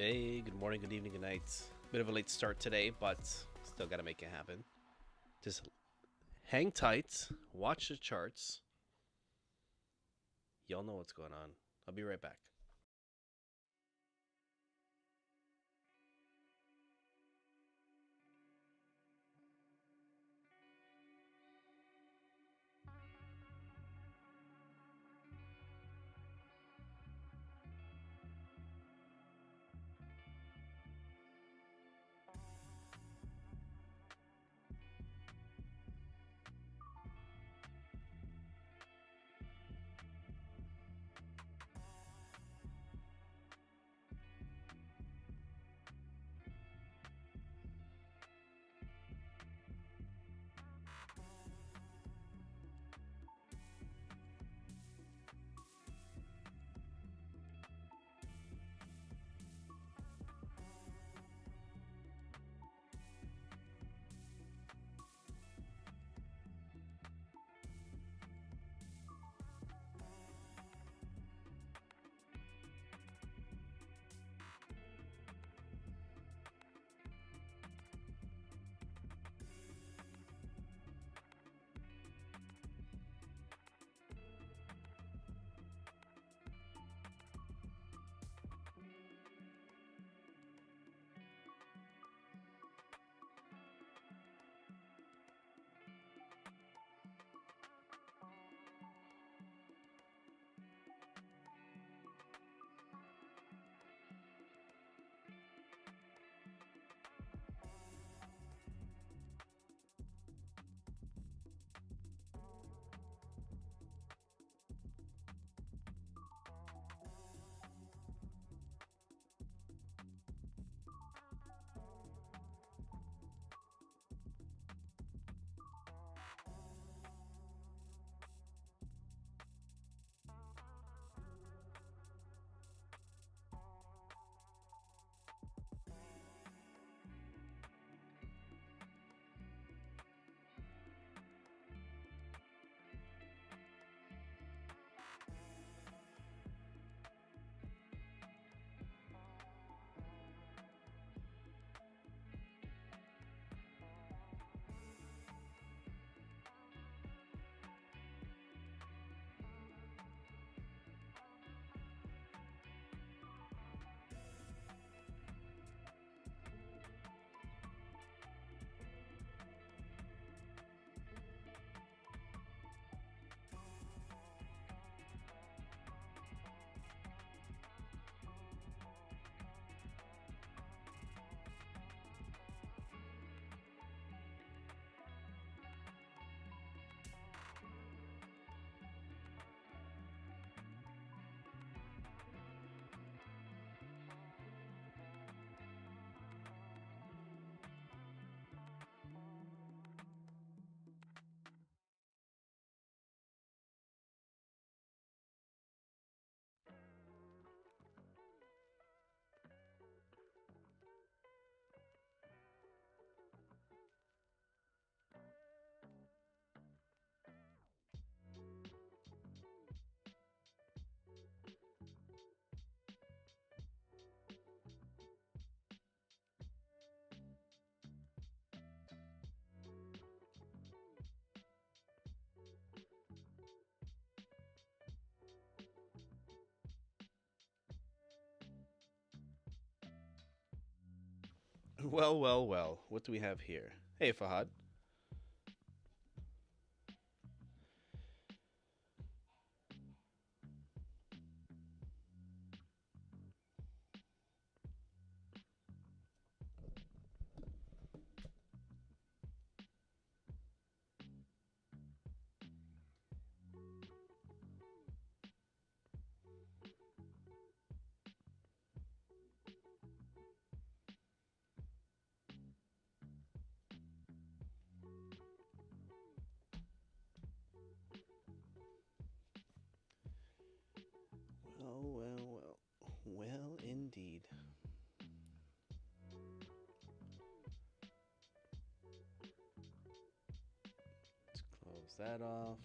Hey, good morning, good evening, good night. Bit of a late start today, but still gotta make it happen. Just hang tight, watch the charts. Y'all know what's going on. I'll be right back. Well, well, well. What do we have here? Hey, Fahad. Well, well, well. Well, indeed. Let's close that off.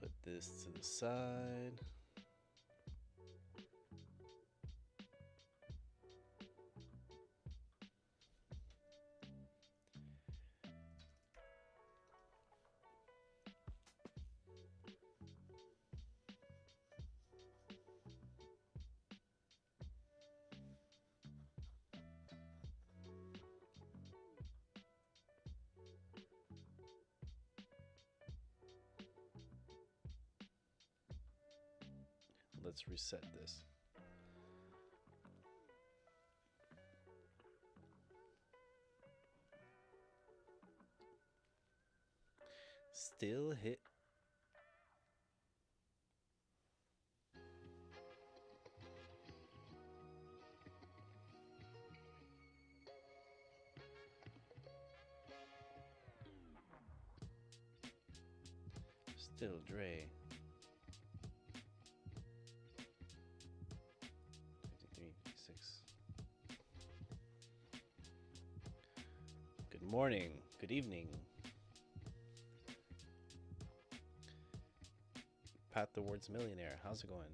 Put this to the side. let's reset this. Still hit. Still Dre. 53, 56. Good morning. Good evening. Path towards millionaire. How's it going?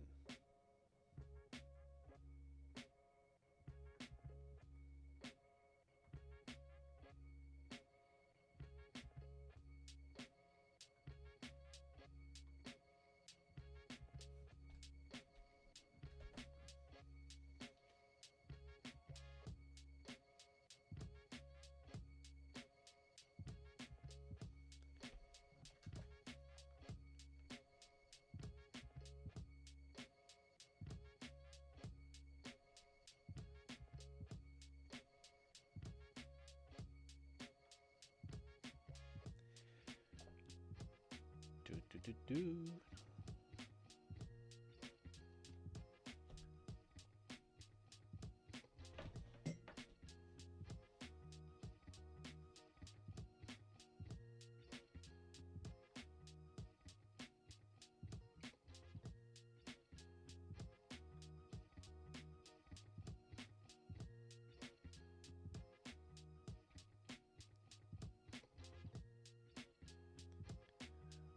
Do.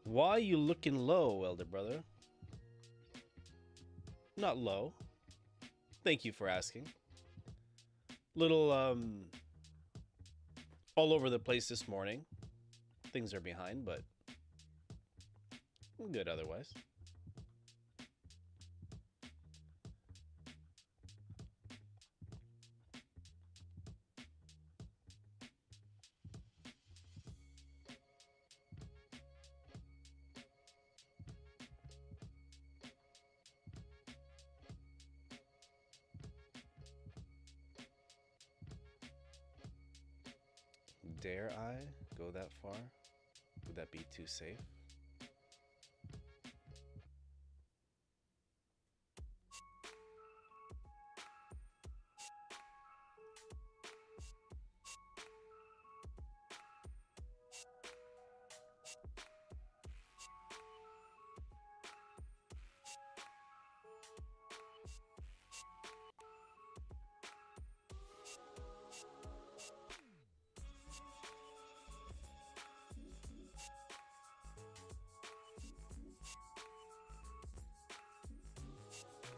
Why you looking low, elder brother? Not low. Thank you for asking. Little all over the place this morning. Things are behind, but I'm good otherwise. Dare I go that far? Would that be too safe?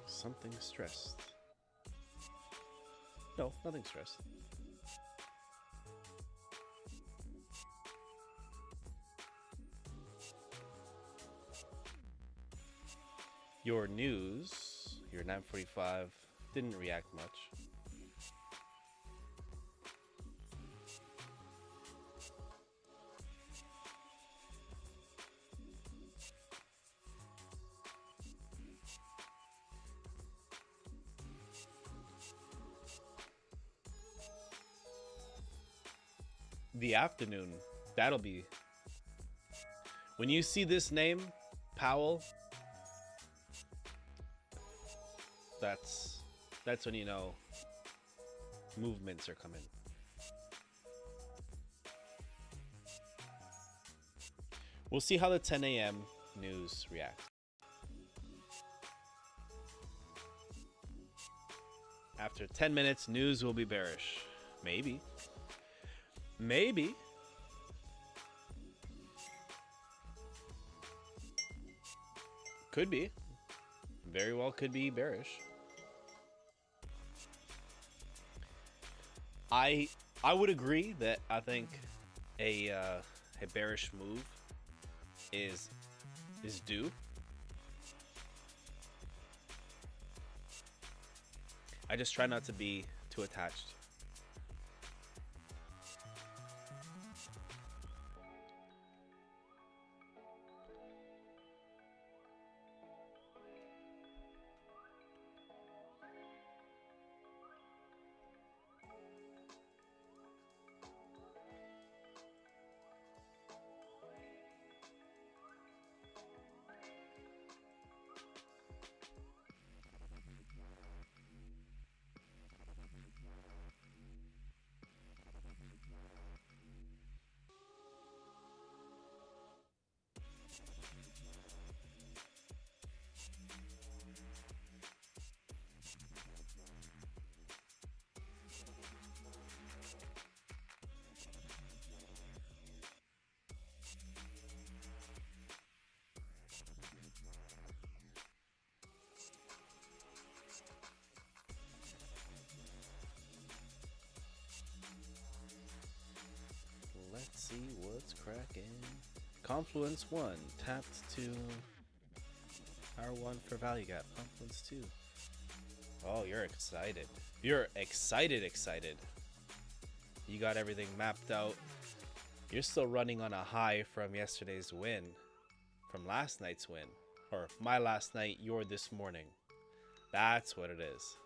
Something stressed. No, nothing stressed. Your news, your 945, didn't react much. The afternoon, that'll be when you see this name, Powell. That's when you know movements are coming. We'll see how the 10 a.m. news reacts. After 10 minutes, news will be bearish. Maybe. Maybe. Could be. Very well could be bearish. I would agree that I think a bearish move is due. I just try not to be too attached. cracking. Confluence 1 tapped to R1 for value gap. Confluence 2. Oh, you're excited. You're excited. You got everything mapped out. You're still running on a high from yesterday's win. From last night's win. Or my last night, your this morning. That's what it is.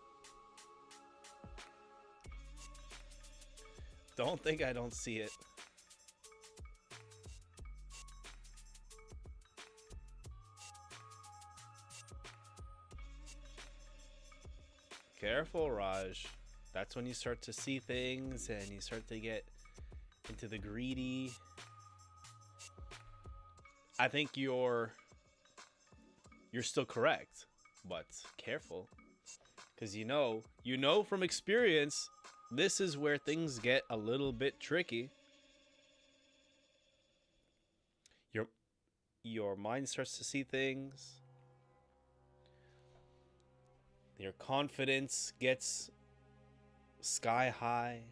Don't think I don't see it. Careful, Raj. That's when you start to see things and you start to get into the greedy. I think you're still correct, but careful, because you know from experience, this is where things get a little bit tricky. Your mind starts to see things. Your confidence gets sky high.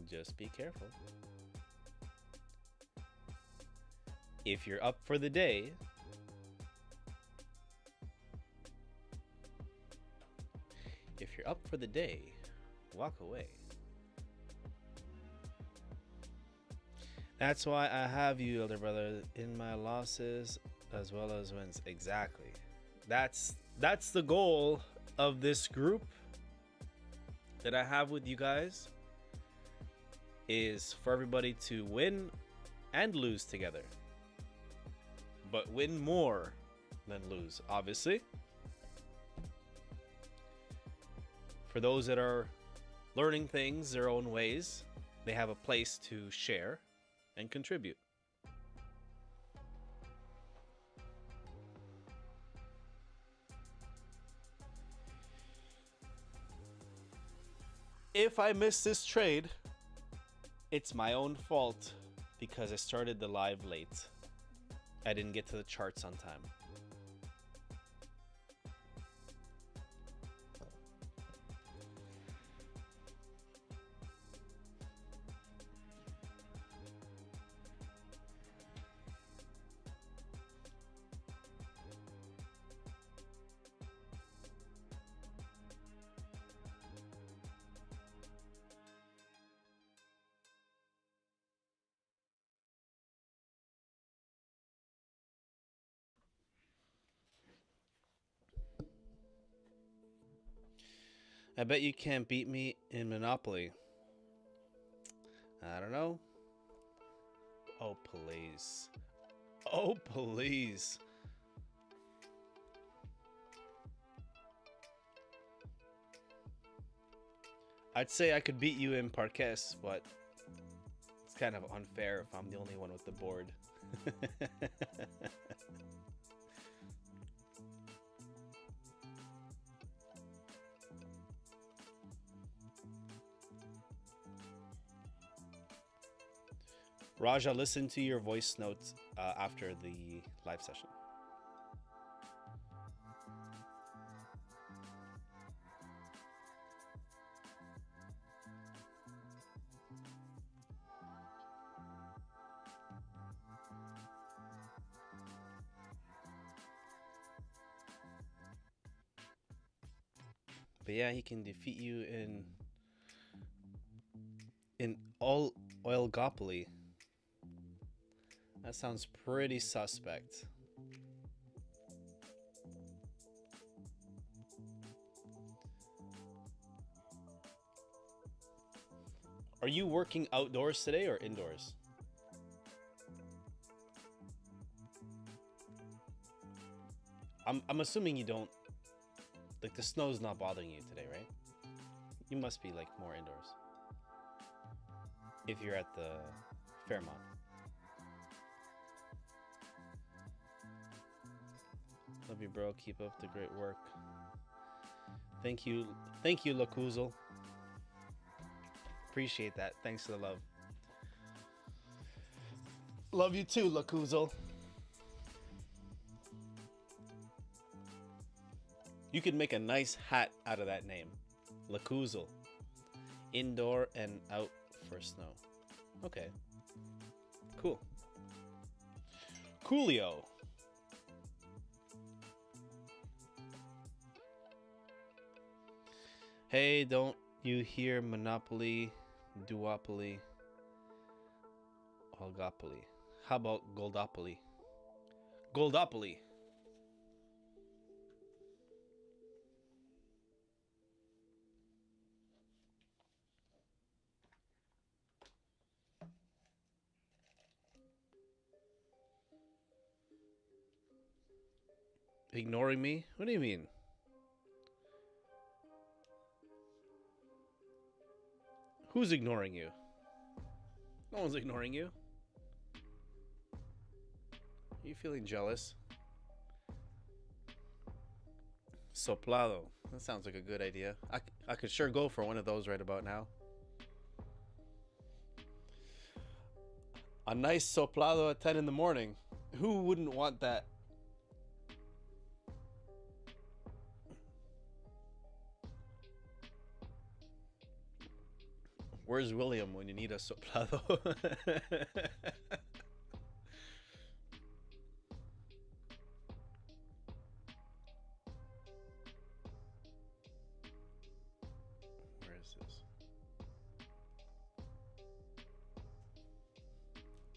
Just be careful. If you're up for the day, walk away. That's why I have you, elder brother, in my losses as well as wins. Exactly. That's the goal of this group that I have with you guys, is for everybody to win and lose together. But win more than lose, obviously. For those that are learning things their own ways, they have a place to share and contribute. If I miss this trade, it's my own fault because I started the live late. I didn't get to the charts on time. I bet you can't beat me in Monopoly. I don't know. Oh, please. Oh, please. I'd say I could beat you in Parquet, but it's kind of unfair if I'm the only one with the board. Raja, listen to your voice notes after the live session. But yeah, he can defeat you in all oilgopoly. That sounds pretty suspect. Are you working outdoors today or indoors? I'm assuming you don't, like, the snow's not bothering you today, right? You must be like more indoors if you're at the Fairmont. Love you, bro. Keep up the great work. Thank you, Lakuzel. Appreciate that. Thanks for the love. Love you too, Lakuzel. You could make a nice hat out of that name. Lakuzel. Indoor and out for snow. Okay. Cool. Coolio. Hey, don't you hear Monopoly, Duopoly, Oligopoly? How about Goldopoly? Goldopoly. Ignoring me? What do you mean? Who's ignoring you? No one's ignoring you. Are you feeling jealous? Soplado. That sounds like a good idea. I could sure go for one of those right about now. A nice soplado at 10 in the morning. Who wouldn't want that? Where's William when you need a soplado? Where is this?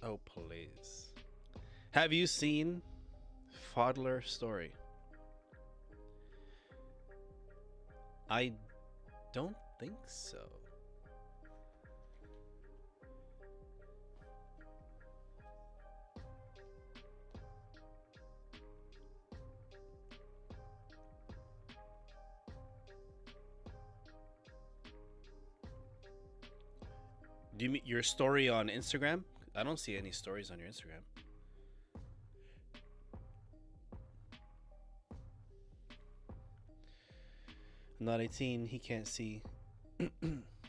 Oh, please. Have you seen Fodler Story? I don't think so. Do you mean your story on Instagram? I don't see any stories on your Instagram. I'm not 18. He can't see.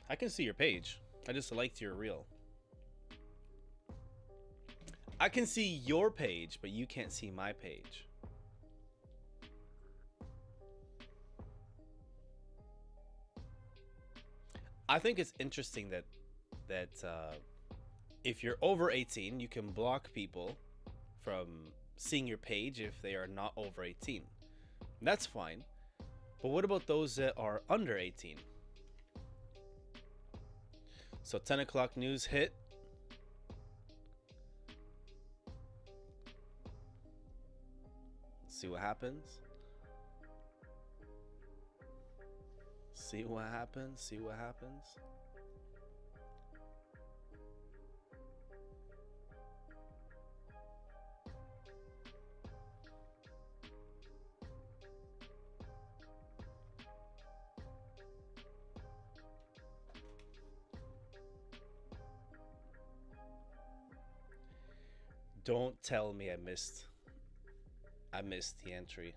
I can see your page. I just liked your reel. I can see your page, but you can't see my page. I think it's interesting that if you're over 18, you can block people from seeing your page if they are not over 18. That's fine. But what about those that are under 18? So 10 o'clock news hit. See what happens. See what happens. See what happens. Don't tell me I missed the entry.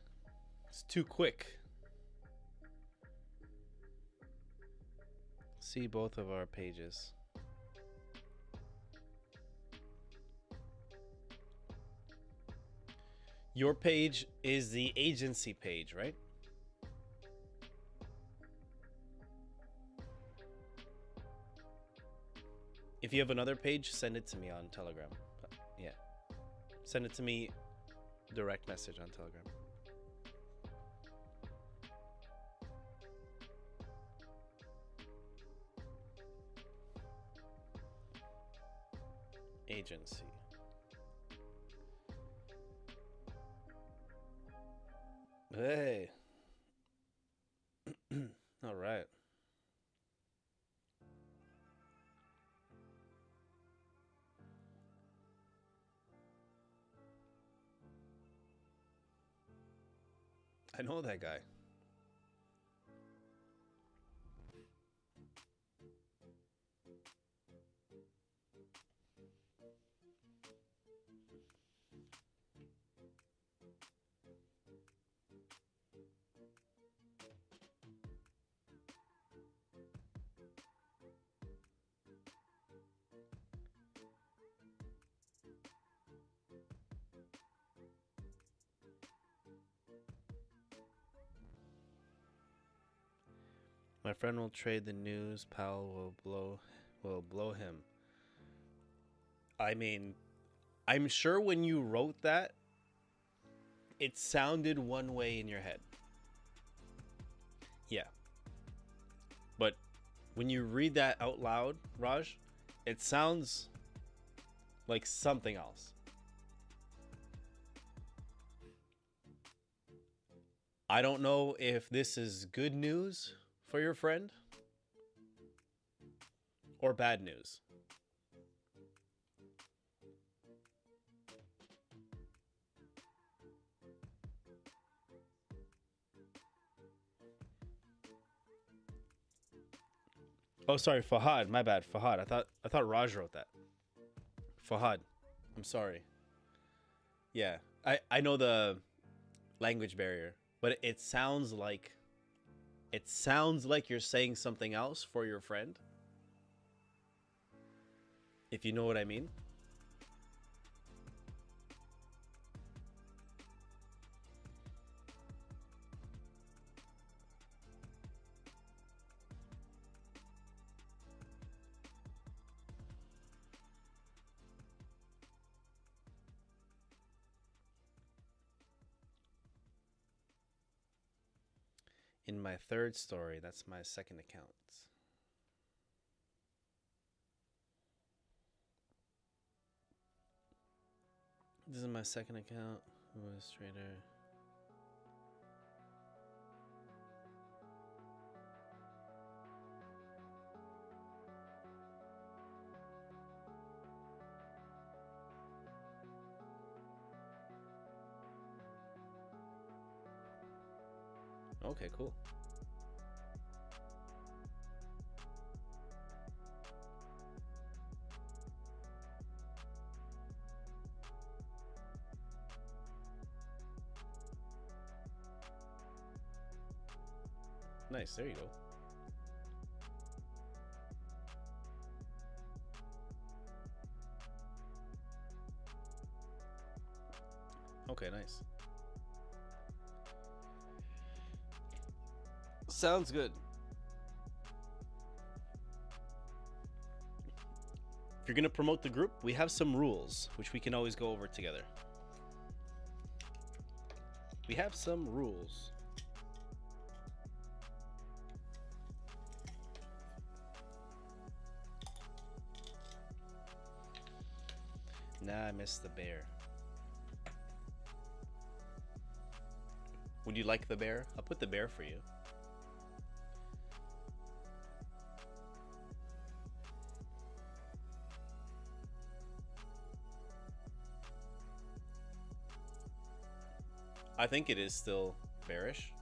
It's too quick. See both of our pages. Your page is the agency page, right? If you have another page, send it to me on Telegram. Yeah. Send it to me direct message on Telegram. Agency. Hey. All right. I know that guy. My friend will trade the news. Pal will blow him. I mean, I'm sure when you wrote that, it sounded one way in your head. Yeah. But when you read that out loud, Raj, it sounds like something else. I don't know if this is good news for your friend or bad news. Oh, sorry, Fahad. My bad, Fahad. I thought Raj wrote that. Fahad, I'm sorry. Yeah, I know the language barrier, but it sounds like you're saying something else for your friend. If you know what I mean. In my third story, that's my second account. This is my second account. Who is trader? Okay, cool. Nice, there you go. Okay, nice. Sounds good. If you're going to promote the group, we have some rules, which we can always go over together. We have some rules. Nah, I missed the bear. Would you like the bear? I'll put the bear for you. I think it is still bearish.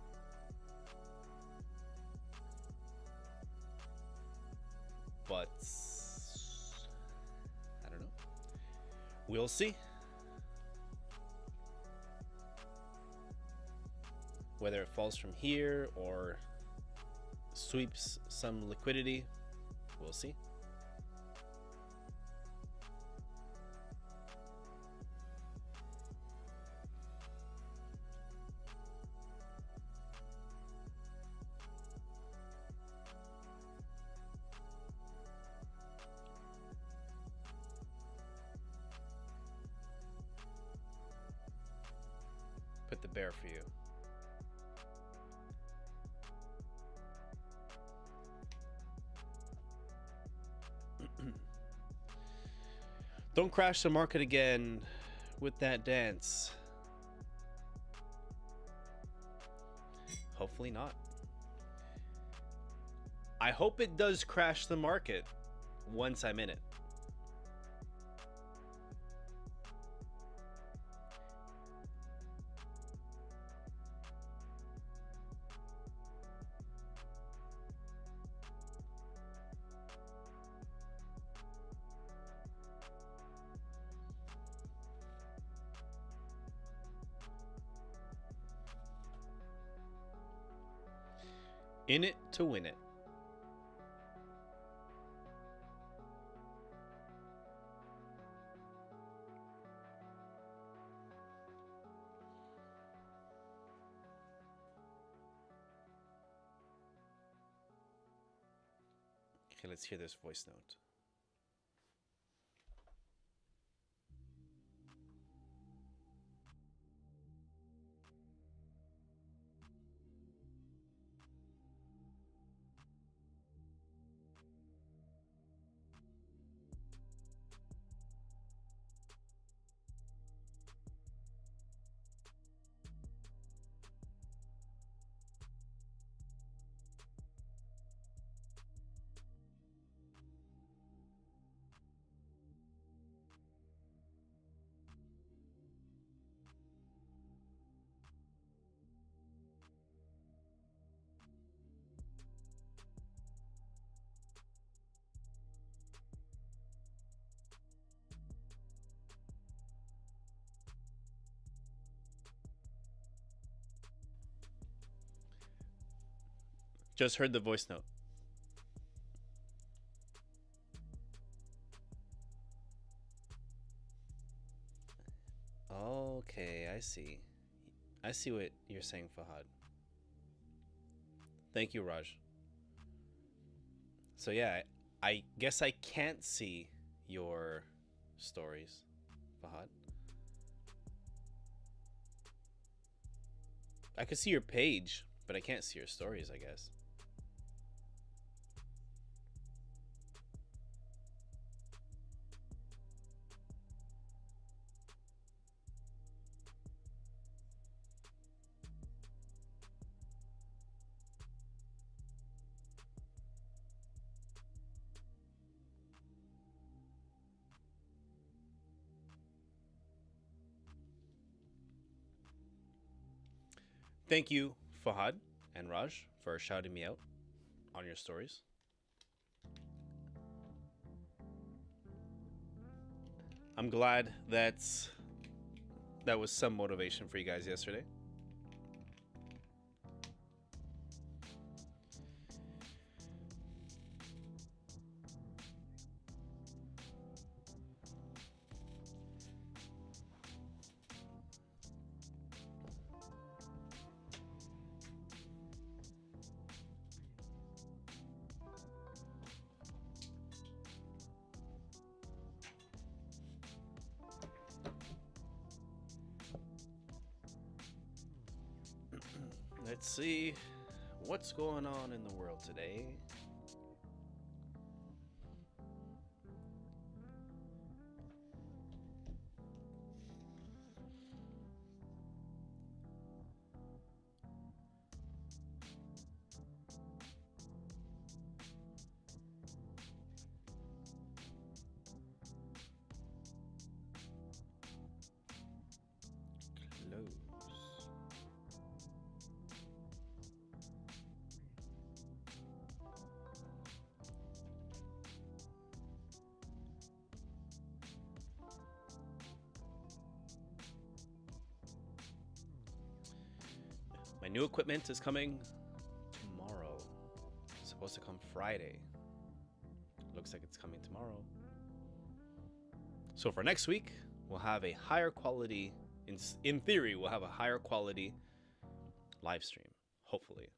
But I don't know. We'll see. Whether it falls from here or sweeps some liquidity, we'll see. Put the bear for you. Don't crash the market again with that dance. Hopefully not. I hope it does crash the market once I'm in it. In it to win it. Okay, let's hear this voice note. Just heard the voice note. Okay, I see. I see what you're saying, Fahad. Thank you, Raj. So yeah, I guess I can't see your stories, Fahad. I could see your page, but I can't see your stories, I guess. Thank you, Fahad and Raj, for shouting me out on your stories. I'm glad that was some motivation for you guys yesterday. Let's see what's going on in the world today. My new equipment is coming tomorrow. It's supposed to come Friday. Looks like it's coming tomorrow. So for next week, we'll have a higher quality, in theory, we'll have a higher quality live stream, hopefully.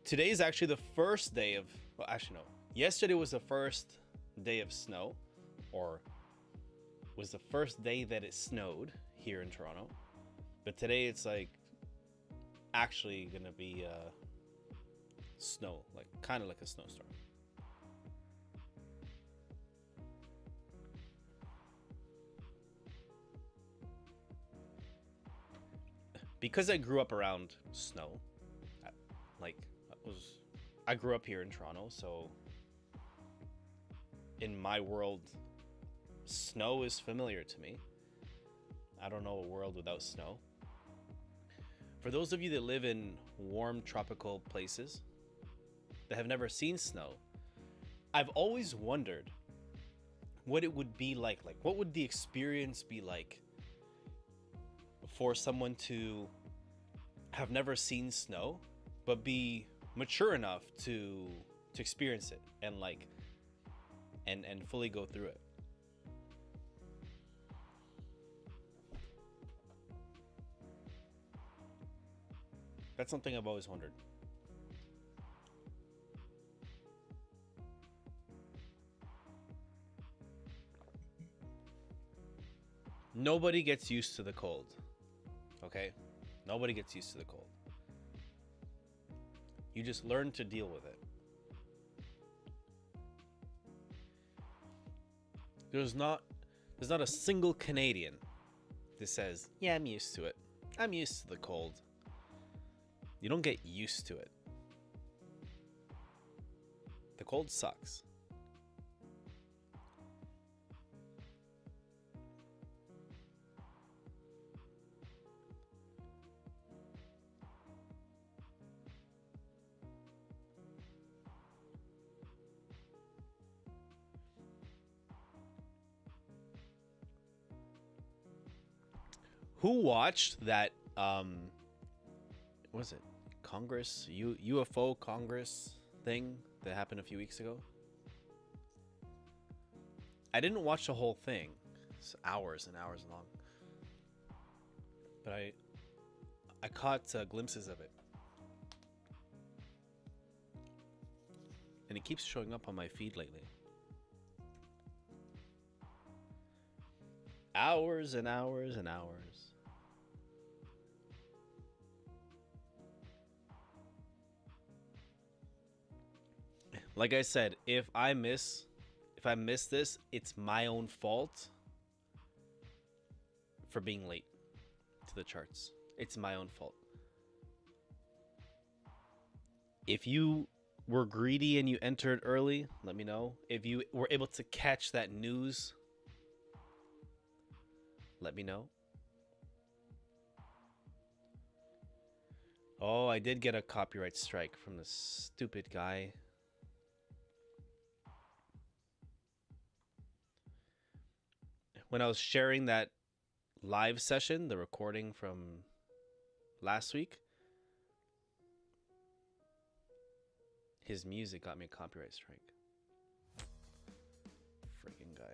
Today is actually the first day of, well, actually no, Yesterday was the first day of snow, or was the first day that it snowed here in Toronto. But today it's like actually gonna be snow, like kind of like a snowstorm. Because I grew up around snow, I grew up here in Toronto, so in my world, snow is familiar to me. I don't know a world without snow. For those of you that live in warm tropical places that have never seen snow, I've always wondered what it would be like. Like, what would the experience be like for someone to have never seen snow, but be mature enough to experience it and and fully go through it. That's something I've always wondered. Nobody gets used to the cold. Okay? Nobody gets used to the cold. You just learn to deal with it. There's not a single Canadian that says, "Yeah, I'm used to it. I'm used to the cold." You don't get used to it. The cold sucks. Who watched that what was it? Congress, UFO Congress thing that happened a few weeks ago? I didn't watch the whole thing. It's hours and hours long. But I caught glimpses of it. And it keeps showing up on my feed lately. Hours and hours and hours. Like I said, if I miss this, it's my own fault for being late to the charts. It's my own fault. If you were greedy and you entered early, let me know. If you were able to catch that news, let me know. Oh, I did get a copyright strike from this stupid guy. When I was sharing that live session, the recording from last week, his music got me a copyright strike. Freaking guy.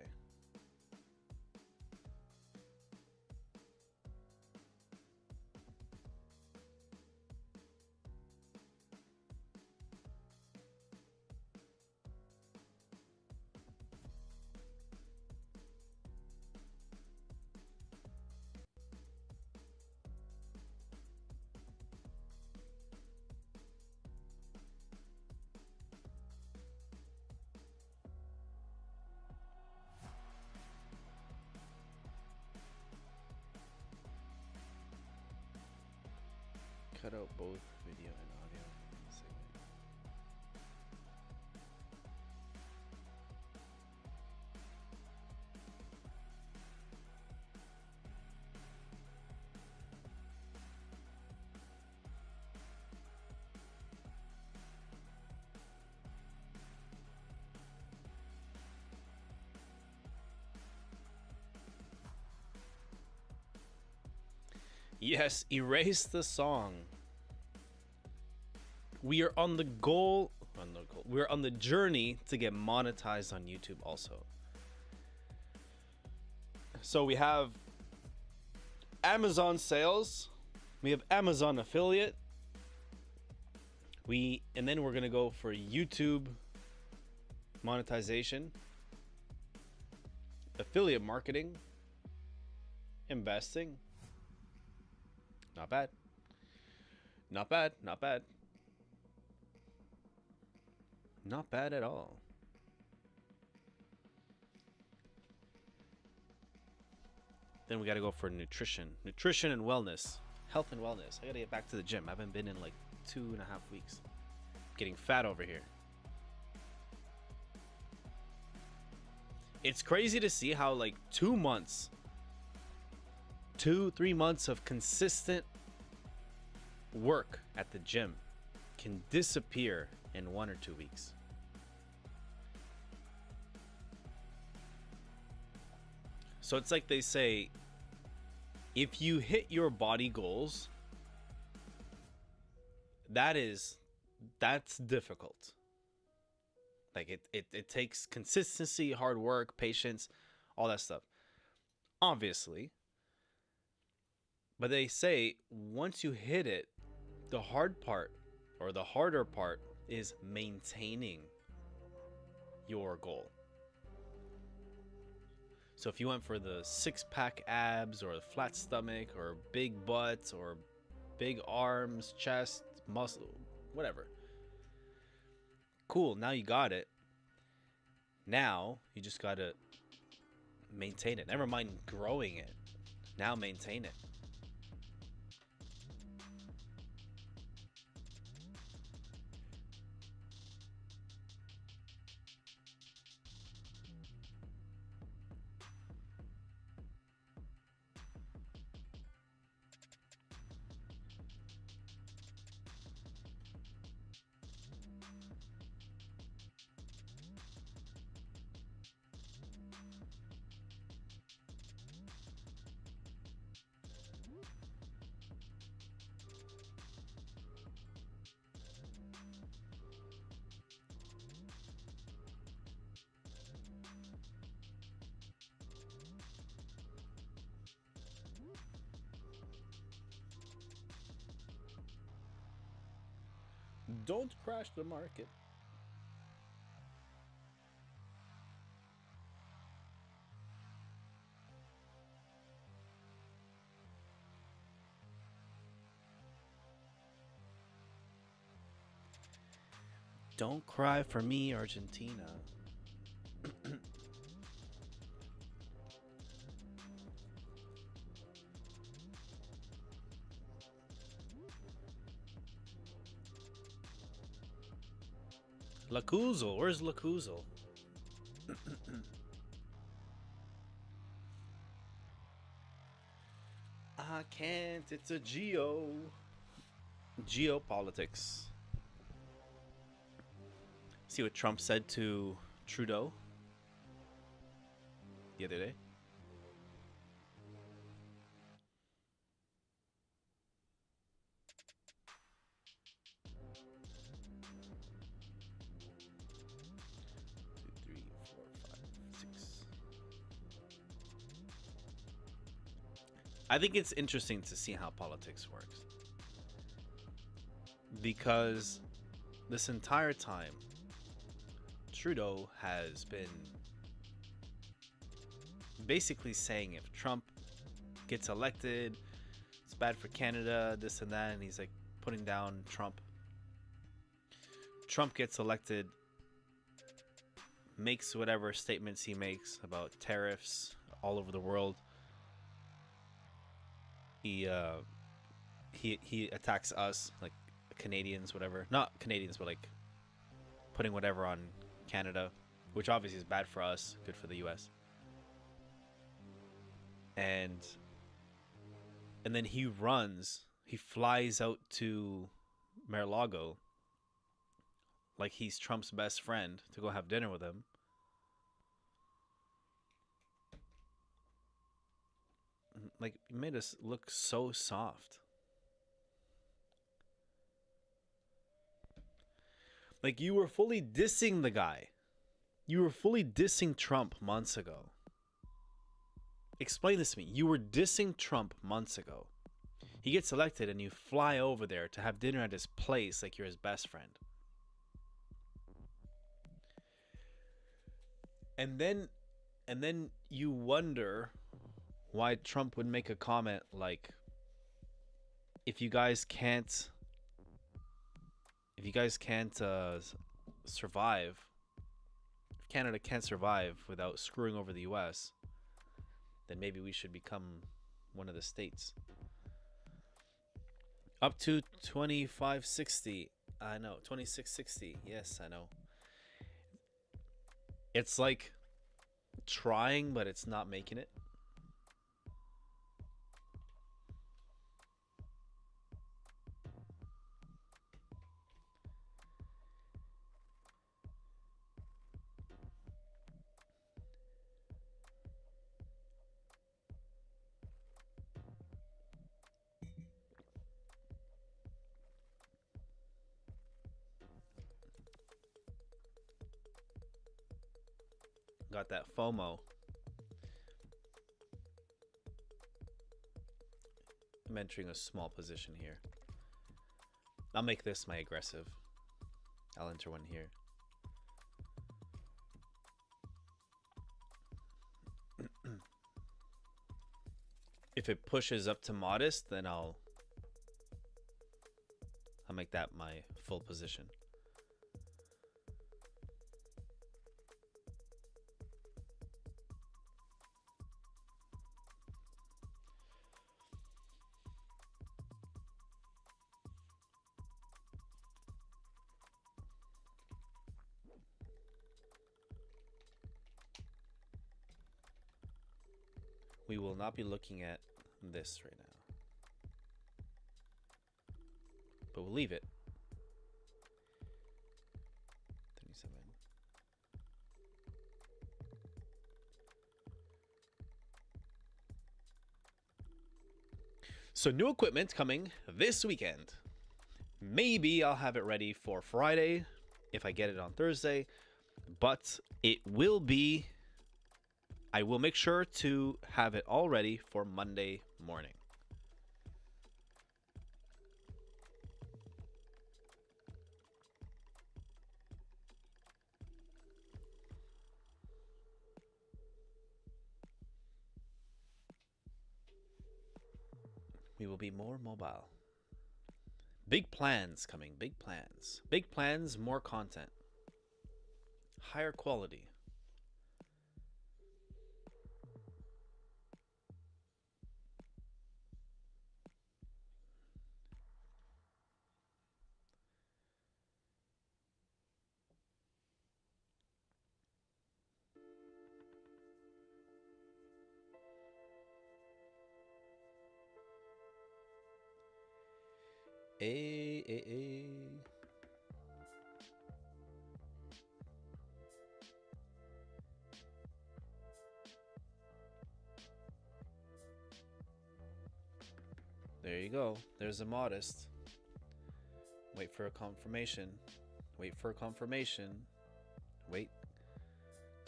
Cut out both video and audio in the segment. Yes, erase the song. We are on the goal. We're on the journey to get monetized on YouTube also. So we have Amazon sales. We have Amazon affiliate. And then we're gonna go for YouTube monetization, affiliate marketing, investing. Not bad. Not bad. Not bad. Not bad at all. Then we got to go for nutrition. Nutrition and wellness. Health and wellness. I got to get back to the gym. I haven't been in like 2.5 weeks. Getting fat over here. It's crazy to see how like 2 months, 2-3 months of consistent work at the gym can disappear in 1 or 2 weeks. So it's like they say, if you hit your body goals, that's difficult. Like it takes consistency, hard work, patience, all that stuff. Obviously. But they say once you hit it, the hard part or the harder part is maintaining your goal. So if you went for the 6-pack abs or a flat stomach or big butts or big arms, chest, muscle, whatever. Cool, now you got it. Now you just got to maintain it. Never mind growing it. Now maintain it. Don't crash the market. Don't cry for me, Argentina. Lacuzel, where's Lacuzel? I can't, it's a geopolitics. See what Trump said to Trudeau the other day? I think it's interesting to see how politics works. Because this entire time, Trudeau has been basically saying if Trump gets elected, it's bad for Canada, this and that, and he's like putting down Trump. Trump gets elected, makes whatever statements he makes about tariffs all over the world. He attacks us, like Canadians, whatever. Not Canadians, but like putting whatever on Canada, which obviously is bad for us, good for the US. And then he flies out to Mar-a-Lago like he's Trump's best friend to go have dinner with him. Like, it made us look so soft. Like, you were fully dissing the guy. You were fully dissing Trump months ago. Explain this to me. You were dissing Trump months ago. He gets elected and you fly over there to have dinner at his place like you're his best friend. And then you wonder why Trump would make a comment like, if you guys can't survive, if Canada can't survive without screwing over the US, then maybe we should become one of the states. Up to 2560. I know, 2660. Yes, I know. It's like trying, but it's not making it. Got that FOMO. I'm entering a small position here. I'll make this my aggressive. I'll enter one here. If it pushes up to modest, then I'll make that my full position. We will not be looking at this right now, but we'll leave it. 37. So new equipment coming this weekend. Maybe I'll have it ready for Friday if I get it on Thursday, but it will be, I will make sure to have it all ready for Monday morning. We will be more mobile. Big plans coming, big plans. Big plans, more content. Higher quality. There you go. There's a modest. Wait for a confirmation. Wait for a confirmation. Wait.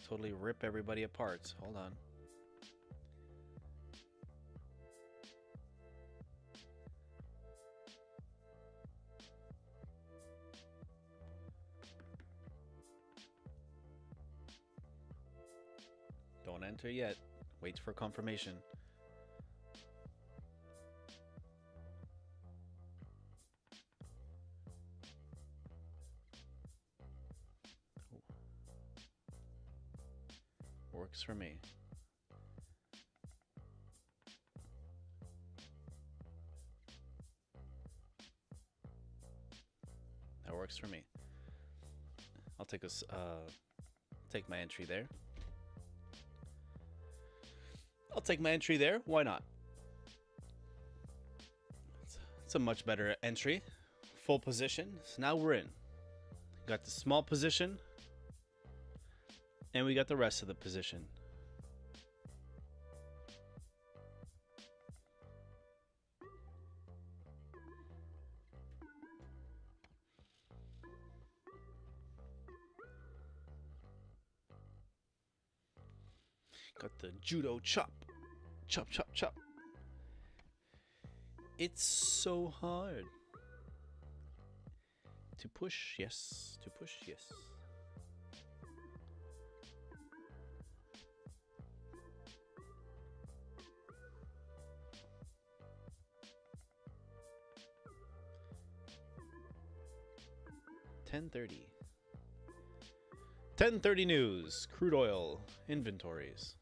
Totally rip everybody apart. Hold on. Don't enter yet. Wait for confirmation. Works for me. That works for me. I'll take take my entry there. I'll take my entry there. Why not? It's a much better entry. Full position. So now we're in. Got the small position. And we got the rest of the position. Got the judo chop. Chop, chop, chop. It's so hard. To push, yes. To push, yes. 10:30. 10:30 news. Crude oil inventories.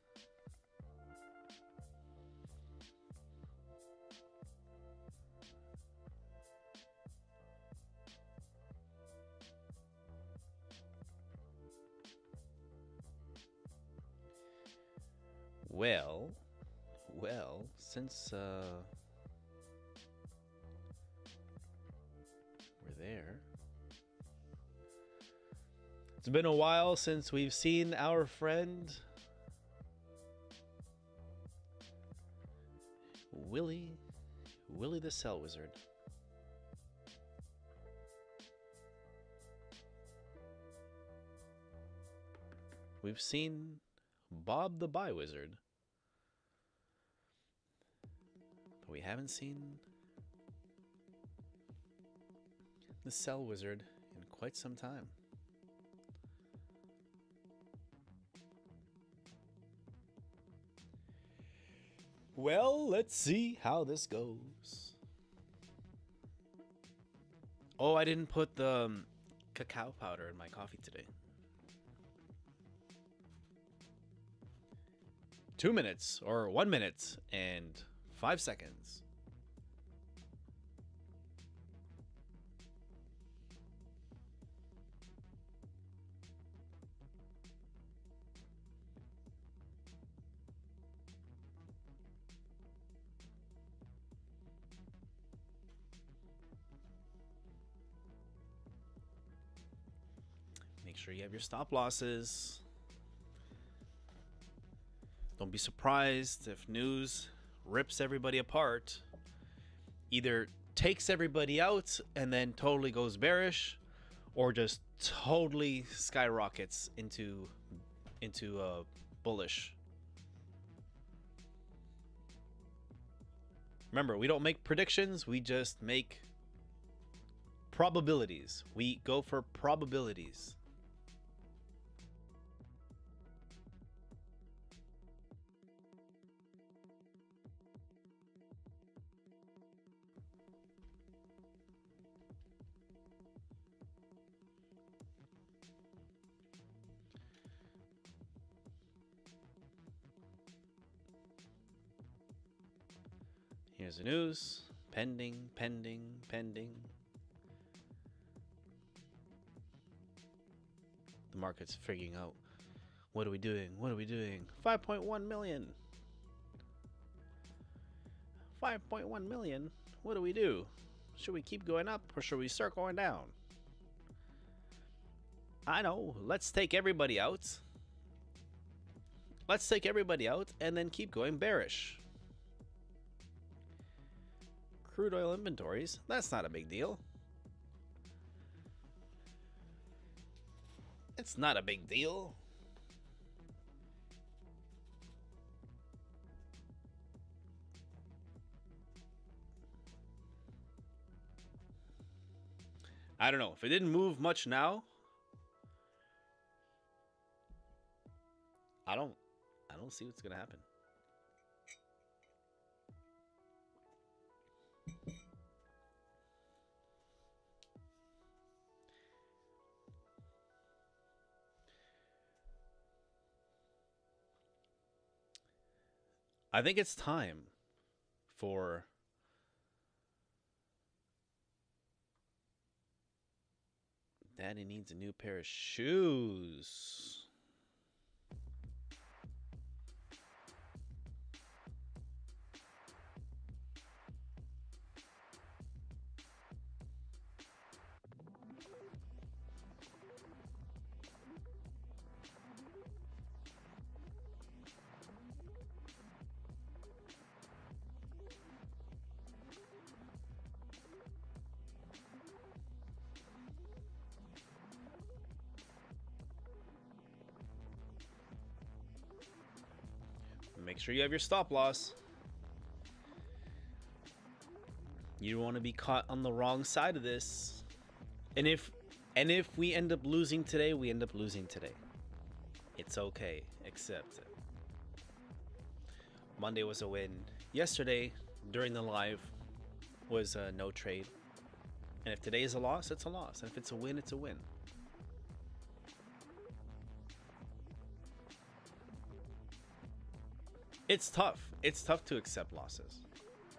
Well, since we're there, it's been a while since we've seen our friend Willie the Cell Wizard. We've seen Bob the Buy Wizard, but we haven't seen the Cell Wizard in quite some time. Well, let's see how this goes. Oh, I didn't put the cacao powder in my coffee today. 2 minutes or 1 minute and 5 seconds. Make sure you have your stop losses. Don't be surprised if news rips everybody apart, either takes everybody out and then totally goes bearish, or just totally skyrockets into bullish. Remember, we don't make predictions, we just make probabilities. We go for probabilities. Here's the news. Pending. The market's figuring out, what are we doing? 5.1 million. 5.1 million. What do we do? Should we keep going up or should we start going down? I know. Let's take everybody out. Let's take everybody out and then keep going bearish. Crude oil inventories, that's not a big deal. It's not a big deal. I don't know. If it didn't move much now, I don't see what's gonna happen. I think it's time for Daddy needs a new pair of shoes. Make sure you have your stop loss. You don't want to be caught on the wrong side of this. And if we end up losing today, we end up losing today. It's okay. Accept it. Monday was a win. Yesterday, during the live, was no trade. And if today is a loss, it's a loss. And if it's a win, it's a win. It's tough. It's tough to accept losses.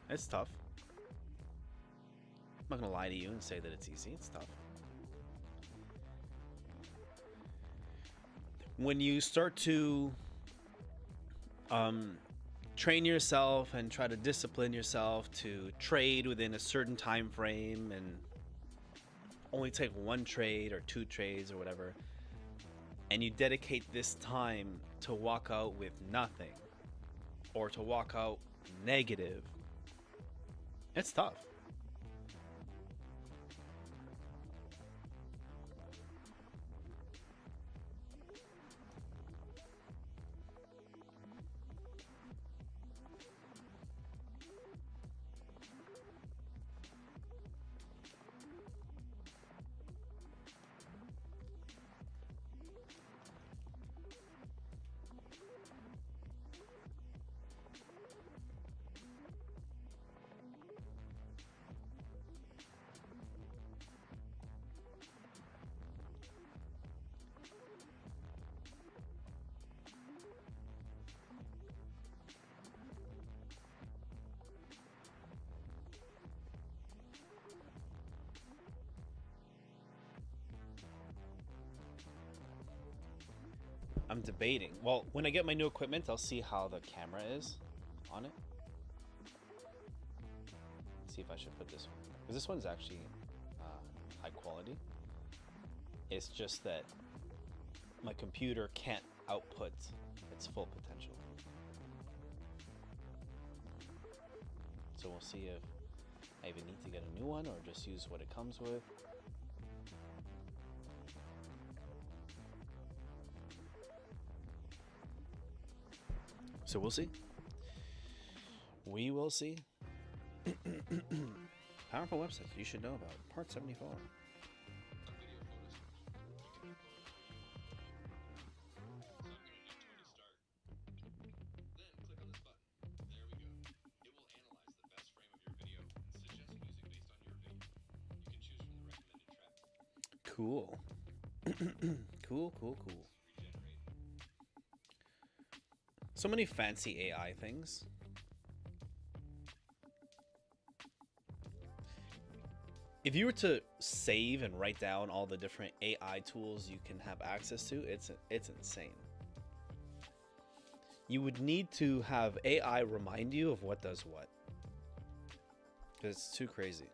It's tough. I'm not going to lie to you and say that it's easy. It's tough. When you start to train yourself and try to discipline yourself to trade within a certain time frame and only take one trade or two trades or whatever, and you dedicate this time to walk out with nothing or to walk out negative, it's tough. I'm debating. Well, when I get my new equipment, I'll see how the camera is on it. See if I should put this one. Because this one's actually high quality. It's just that my computer can't output its full potential. So we'll see if I even need to get a new one or just use what it comes with. So we'll see. We will see. Powerful websites you should know about. Part 74. Cool. Cool. So many fancy AI things. If you were to save and write down all the different AI tools you can have access to, it's insane. You would need to have AI remind you of what does what. Because it's too crazy.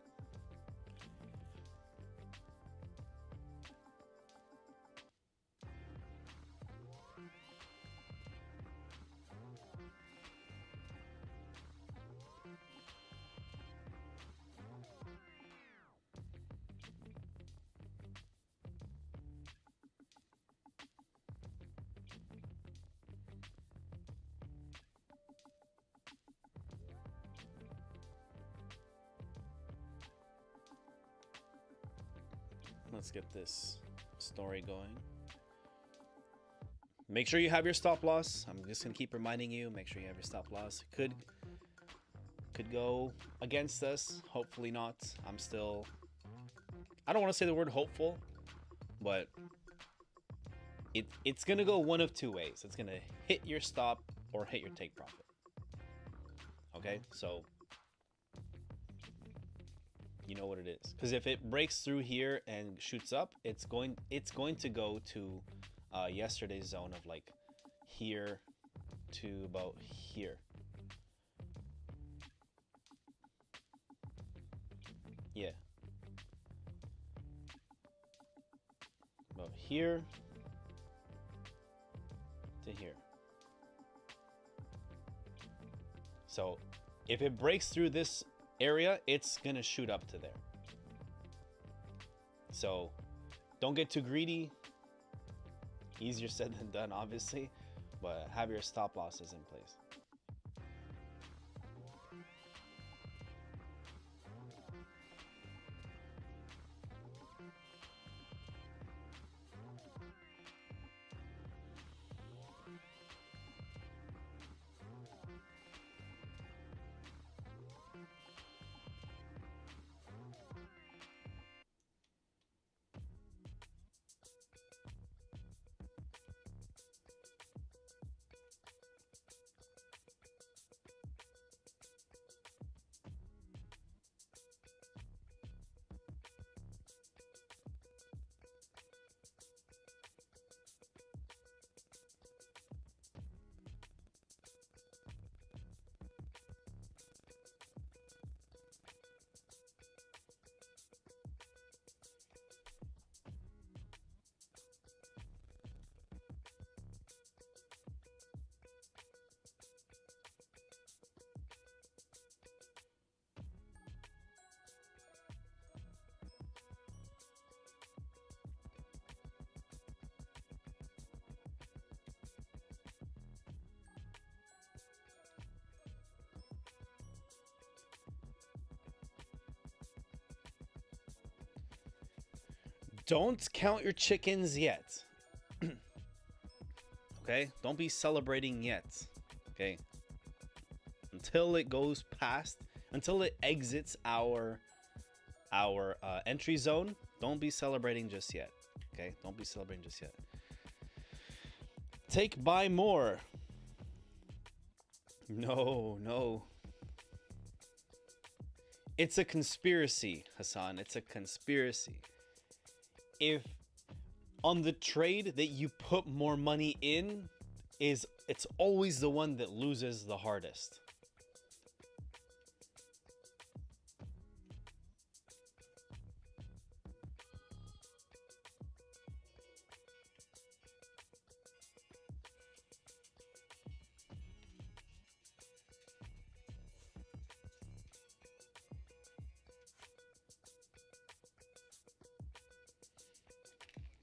Let's get this story going. Make sure you have your stop loss. I'm just gonna keep reminding you, make sure you have your stop loss. Could go against us, hopefully not. I don't want to say the word hopeful, but it's gonna go one of two ways. It's gonna hit your stop or hit your take profit. Okay, so you know what it is, because if it breaks through here and shoots up, it's going to go to yesterday's zone of like here to about here. Yeah, about here to here. So if it breaks through this area, it's gonna shoot up to there. So don't get too greedy. Easier said than done, obviously, but have your stop losses in place. Don't count your chickens yet. Okay? Don't be celebrating yet. Okay? Until it goes past, until it exits our entry zone, don't be celebrating just yet. Okay? Don't be celebrating just yet. Take buy more. No, no. It's a conspiracy, Hassan. It's a conspiracy. If on the trade that you put more money in, it's always the one that loses the hardest.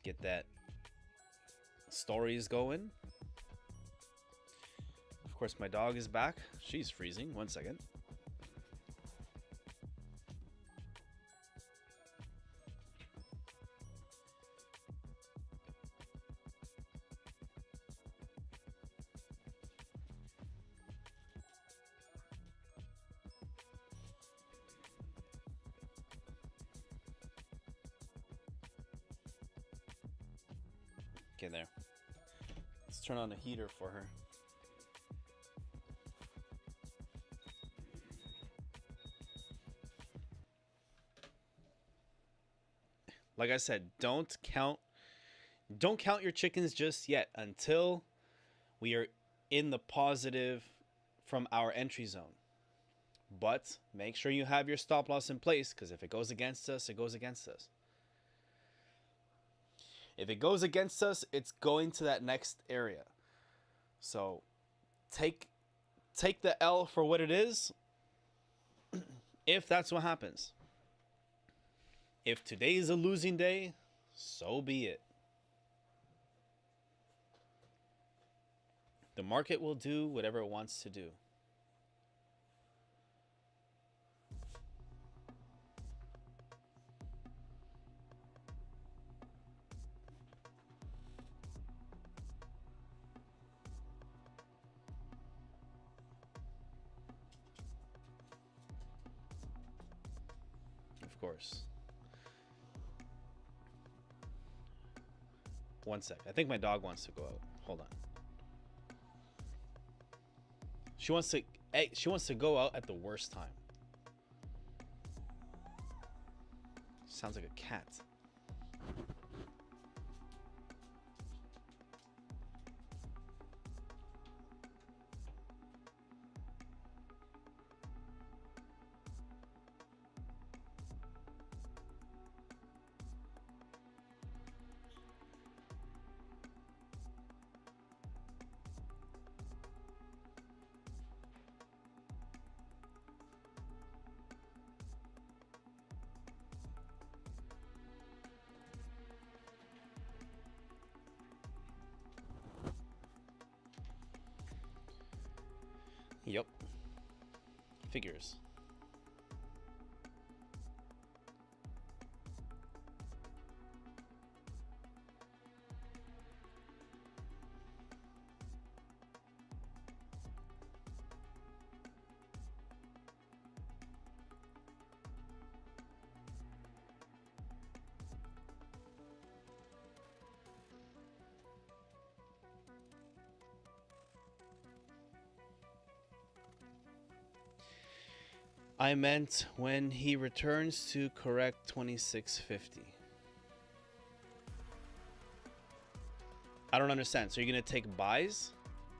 Get that stories going. Of course, my dog is back. She's freezing. 1 second. Okay, there. Let's turn on a heater for her. Like I said, don't count your chickens just yet until we are in the positive from our entry zone. But make sure you have your stop loss in place, because if it goes against us, it goes against us. If it goes against us, it's going to that next area. So take the L for what it is, if that's what happens. If today is a losing day, so be it. The market will do whatever it wants to do. Of course. 1 sec. I think my dog wants to go out. Hold on. She wants to go out at the worst time. Sounds like a cat. Yep. Figures. I meant when he returns to correct 2650. I don't understand. So you're going to take buys?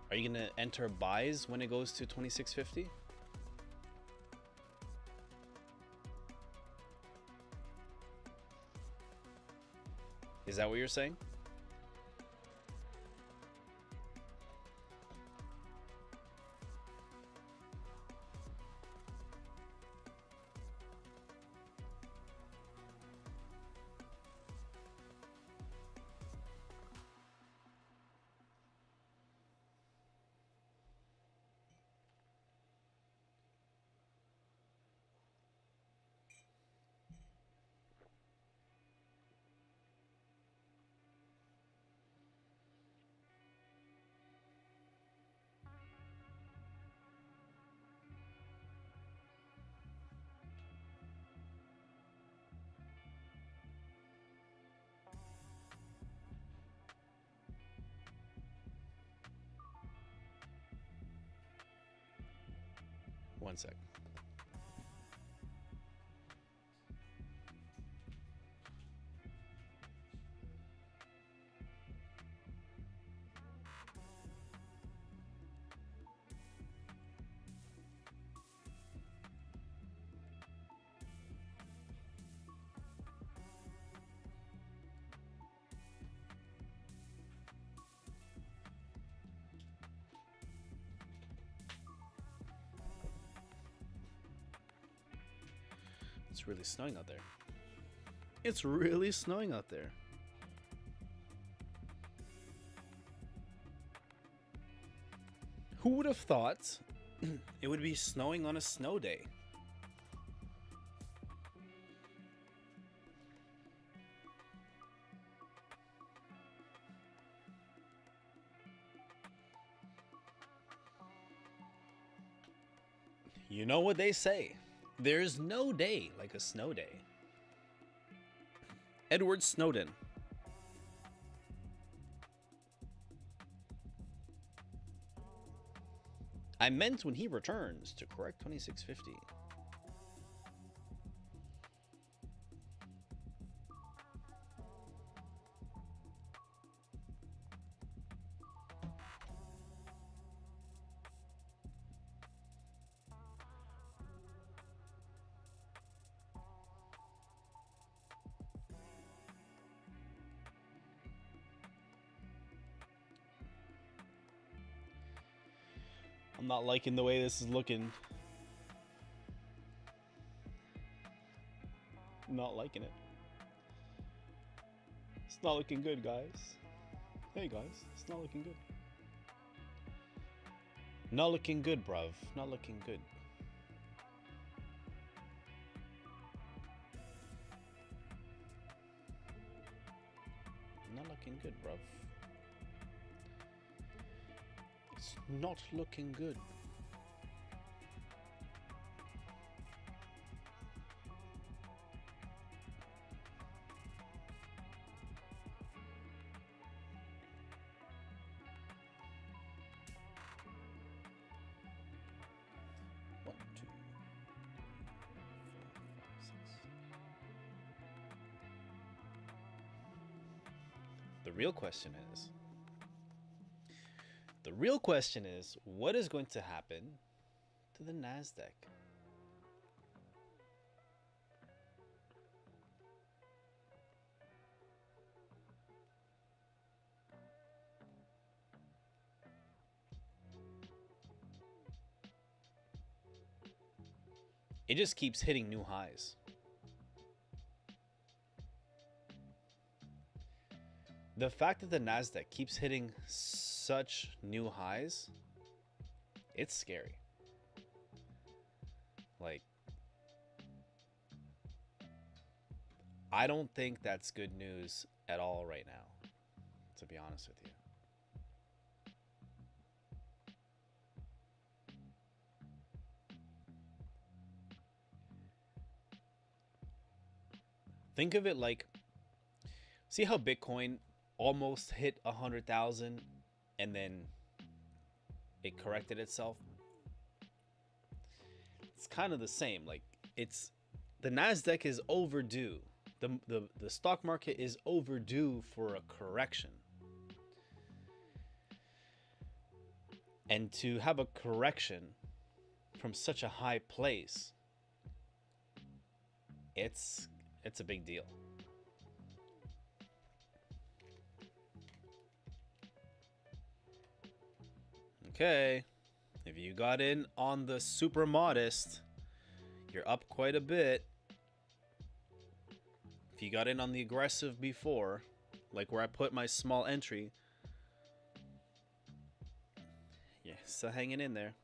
Are you going to enter buys when it goes to 2650? Is that what you're saying? One sec. It's really snowing out there. It's really snowing out there. Who would have thought it would be snowing on a snow day? You know what they say. There's no day like a snow day. Edward Snowden. I meant when he returns to correct 2650. I'm not liking the way this is looking. I'm not liking it. It's not looking good, guys. Hey, guys, it's not looking good. Not looking good, bruv. Not looking good. Not looking good, bruv. It's not looking good. One, two, 3, 4, 5, 6. The real question is, what is going to happen to the NASDAQ? It just keeps hitting new highs. The fact that the NASDAQ keeps hitting such new highs, it's scary. Like, I don't think that's good news at all right now, to be honest with you. Think of it like, see how Bitcoin almost hit 100,000 and then it corrected itself? It's kind of the same. Like, it's the NASDAQ is overdue. The stock market is overdue for a correction. And to have a correction from such a high place, it's a big deal. Okay, if you got in on the super modest, you're up quite a bit. If you got in on the aggressive before, like where I put my small entry, yeah, still hanging in there.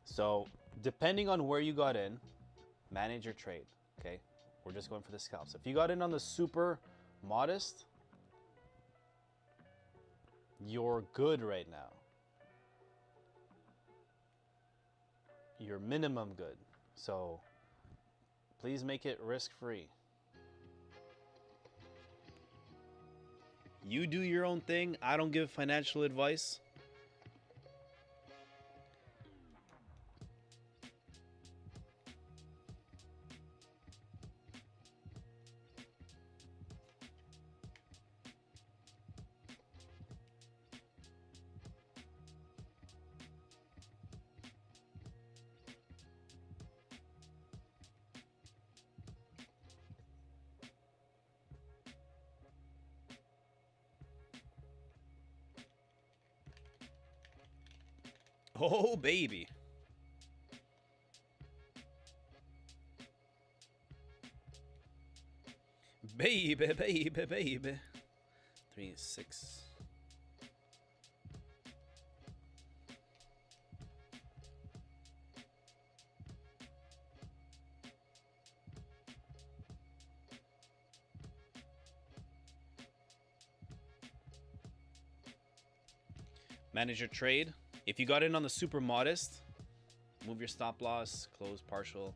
So, depending on where you got in, manage your trade, okay? We're just going for the scalps. If you got in on the super modest, you're good right now. You're minimum good. So please make it risk-free. You do your own thing. I don't give financial advice. Oh, baby. Baby, baby, baby. 3, 6. Manage your trade. If you got in on the super modest, move your stop loss, close partial.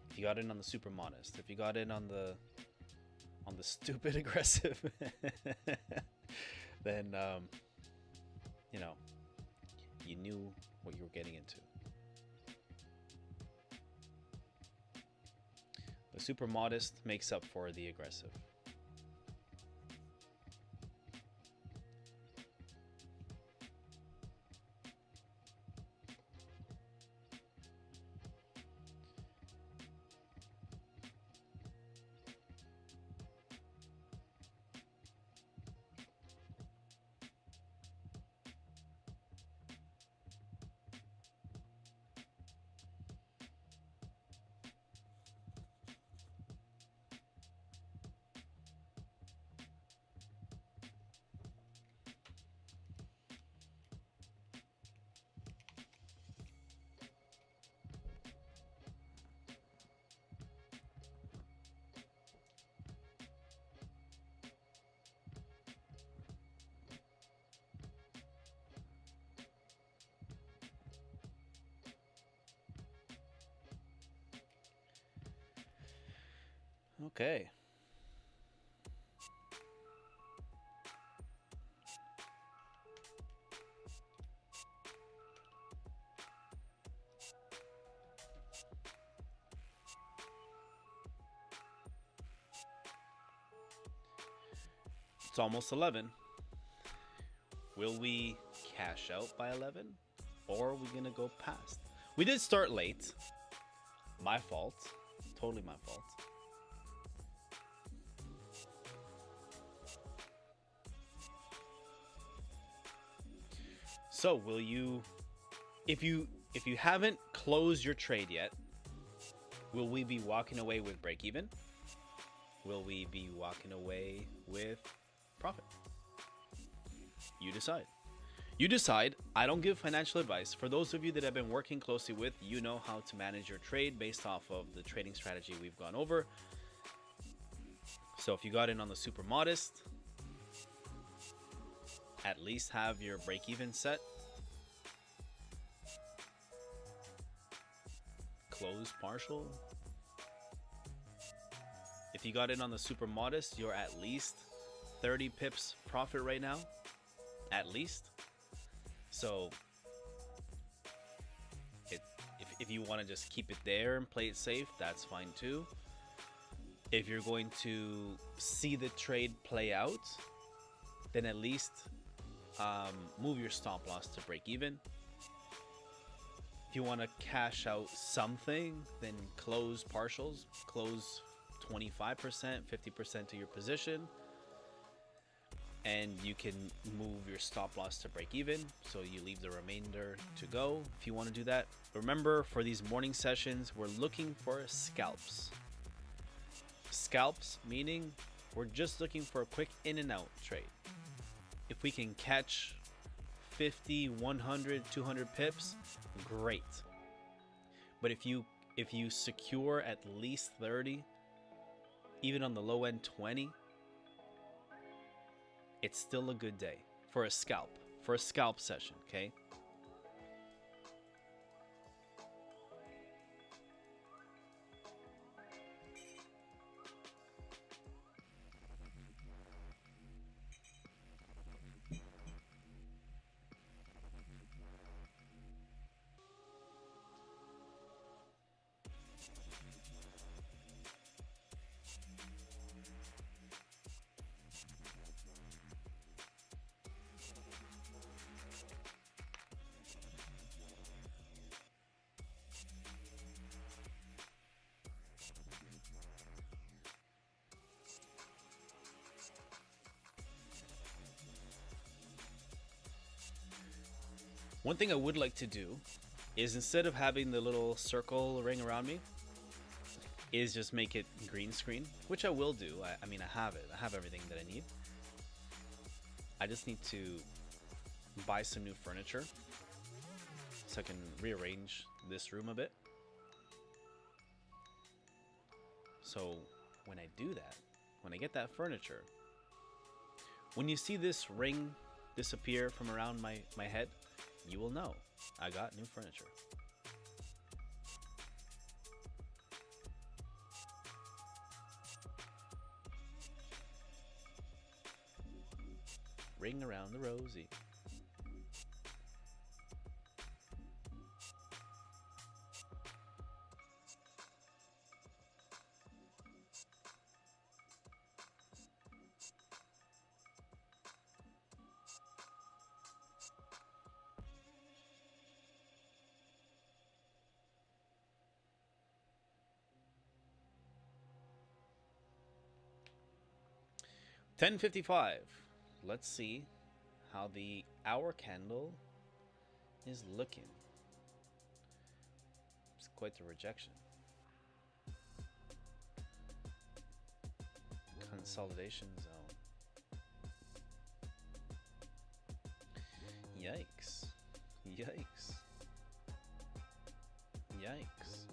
If you got in on the super modest, if you got in on the stupid aggressive, then you know, you knew what you were getting into. The super modest makes up for the aggressive. Okay. It's almost 11. Will we cash out by 11? Or are we going to go past? We did start late. My fault. Totally my fault. So will you, if you haven't closed your trade yet, will we be walking away with break even? Will we be walking away with profit? You decide. You decide. I don't give financial advice. For those of you that have been working closely with, you know how to manage your trade based off of the trading strategy we've gone over. So if you got in on the super modest, at least have your break even set. Close partial. If you got in on the super modest, you're at least 30 pips profit right now. At least. So if you want to just keep it there and play it safe, that's fine too. If you're going to see the trade play out, then at least move your stop loss to break even. If you want to cash out something, then close partials, close 25%, 50% to your position, and you can move your stop loss to break even, so you leave the remainder to go if you want to do that. Remember, for these morning sessions, we're looking for scalps. Scalps meaning we're just looking for a quick in and out trade. If we can catch 50, 100, 200 pips, great. But if you secure at least 30, even on the low end 20, it's still a good day for a scalp session, okay? One thing I would like to do is, instead of having the little circle ring around me, is just make it green screen, which I will do. I mean, I have it. I have everything that I need. I just need to buy some new furniture so I can rearrange this room a bit. So when I do that, when I get that furniture, when you see this ring disappear from around my head, you will know I got new furniture. Ring around the rosy. $10.55. Let's see how the hour candle is looking. It's quite the rejection. Consolidation zone. Yikes. Yikes. Yikes.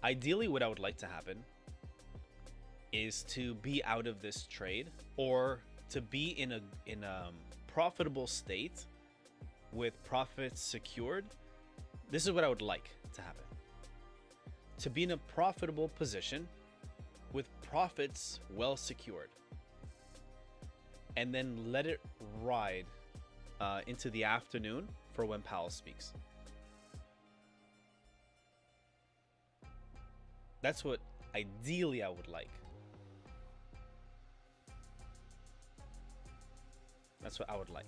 Ideally, what I would like to happen is to be out of this trade, or to be in a profitable state with profits secured. This is what I would like to happen. To be in a profitable position with profits well secured, and then let it ride into the afternoon for when Powell speaks. That's what ideally I would like. That's what I would like.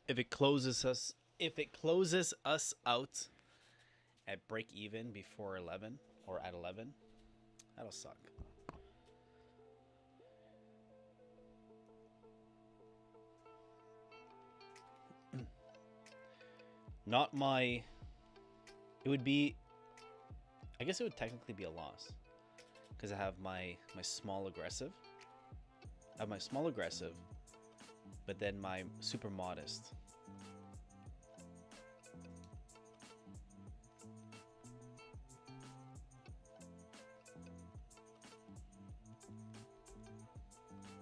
If it closes us out at break even before 11 or at 11, that'll suck. Not my, it would be, I guess it would technically be a loss, because I have my small aggressive. I have my small aggressive, but then my super modest.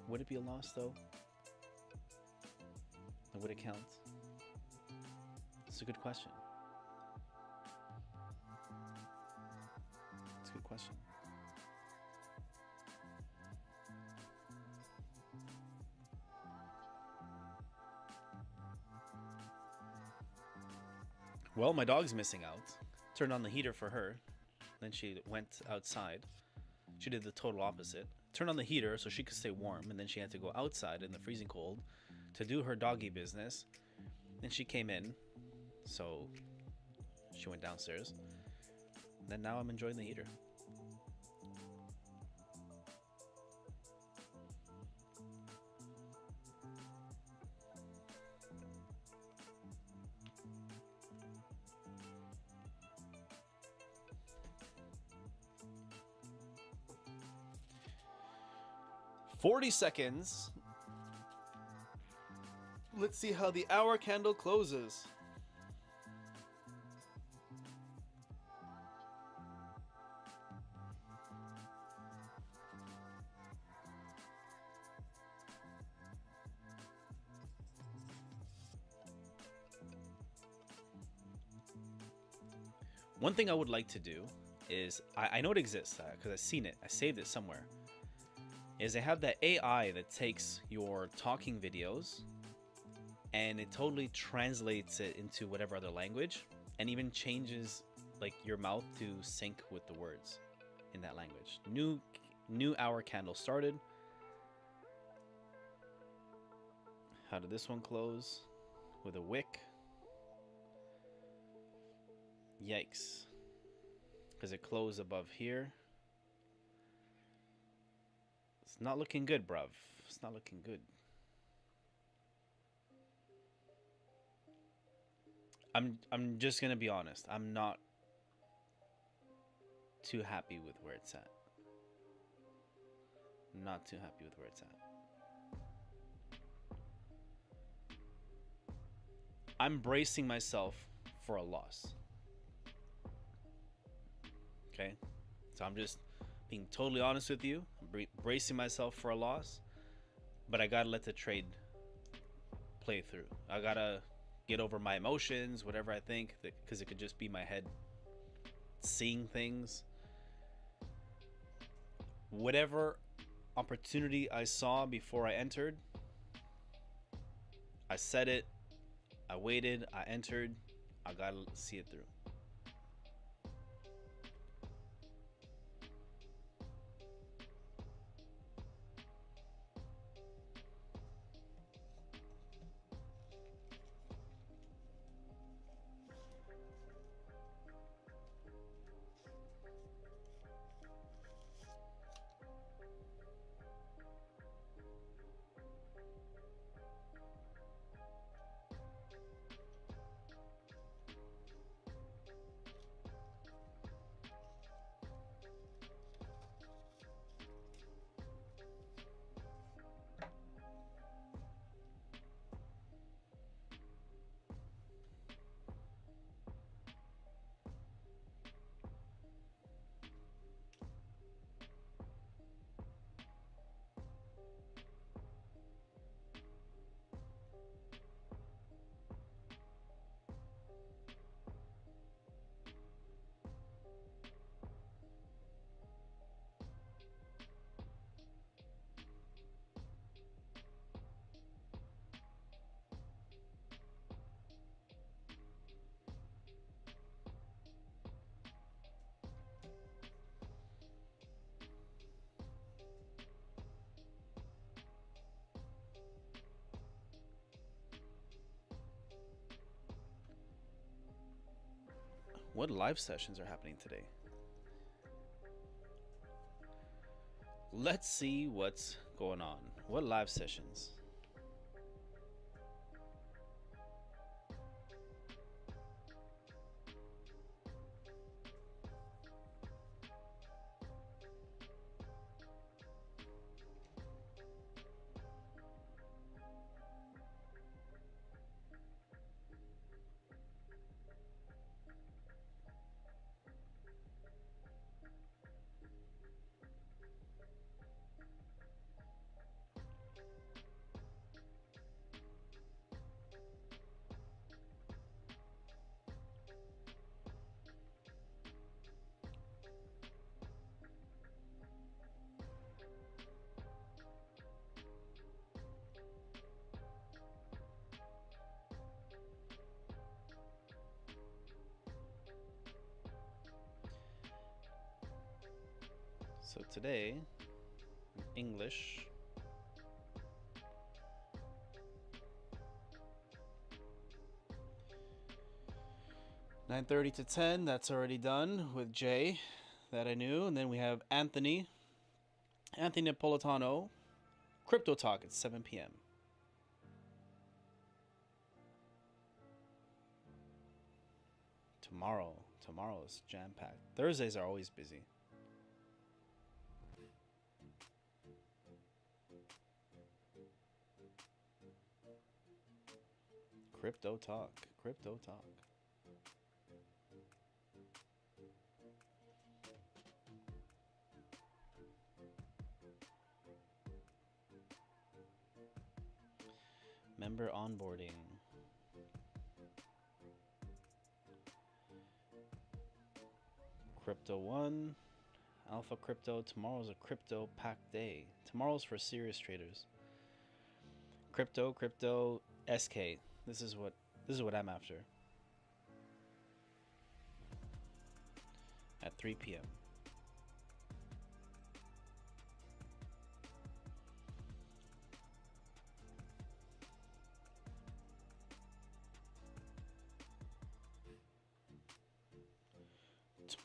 Would it be a loss though? Or would it count? It's a good question. It's a good question. Well, my dog's missing out. Turned on the heater for her. Then she went outside. She did the total opposite. Turned on the heater so she could stay warm, and then she had to go outside in the freezing cold to do her doggy business. Then she came in, so she went downstairs. And then now I'm enjoying the heater. $40 seconds. Let's see how the hour candle closes. One thing I would like to do is, I know it exists because I've seen it. I saved it somewhere. Is they have that AI that takes your talking videos and it totally translates it into whatever other language and even changes like your mouth to sync with the words in that language. New hour candle started. How did this one close? With a wick. Yikes. Because it closed above here. It's not looking good, bruv. It's not looking good. I'm just gonna be honest. I'm not too happy with where it's at. Not too happy with where it's at. I'm bracing myself for a loss. Okay? So I'm just being totally honest with you. I'm bracing myself for a loss. But I gotta let the trade play through. I gotta get over my emotions, whatever I think, because it could just be my head seeing things. Whatever opportunity I saw before I entered, I said it, I waited, I entered, I gotta see it through. What live sessions are happening today? Let's see what's going on. What live sessions? So today, English, (9:30 to 10). That's already done with Jay, that I knew. And then we have Anthony Napolitano, Crypto Talk at 7 p.m. Tomorrow is jam-packed. Thursdays are always busy. Crypto Talk. Member onboarding. Crypto 1. Alpha Crypto. Tomorrow's a crypto pack day. Tomorrow's for serious traders. Crypto SK. This is what I'm after. At 3 p.m.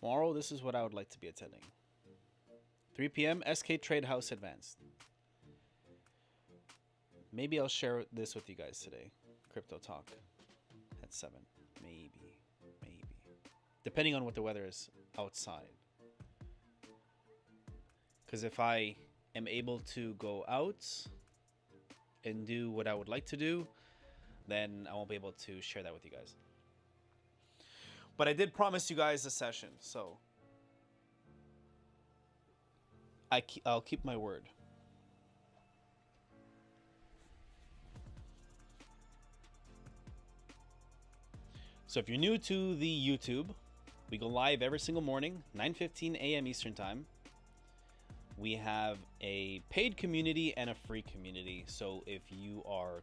Tomorrow, this is what I would like to be attending. 3 p.m. SK Trade House Advanced. Maybe I'll share this with you guys today. Crypto Talk at 7. Maybe. Depending on what the weather is outside. Because if I am able to go out and do what I would like to do, then I won't be able to share that with you guys. But I did promise you guys a session, so I'll keep my word. So if you're new to the YouTube, we go live every single morning, 9:15 a.m. Eastern Time. We have a paid community and a free community. So if you are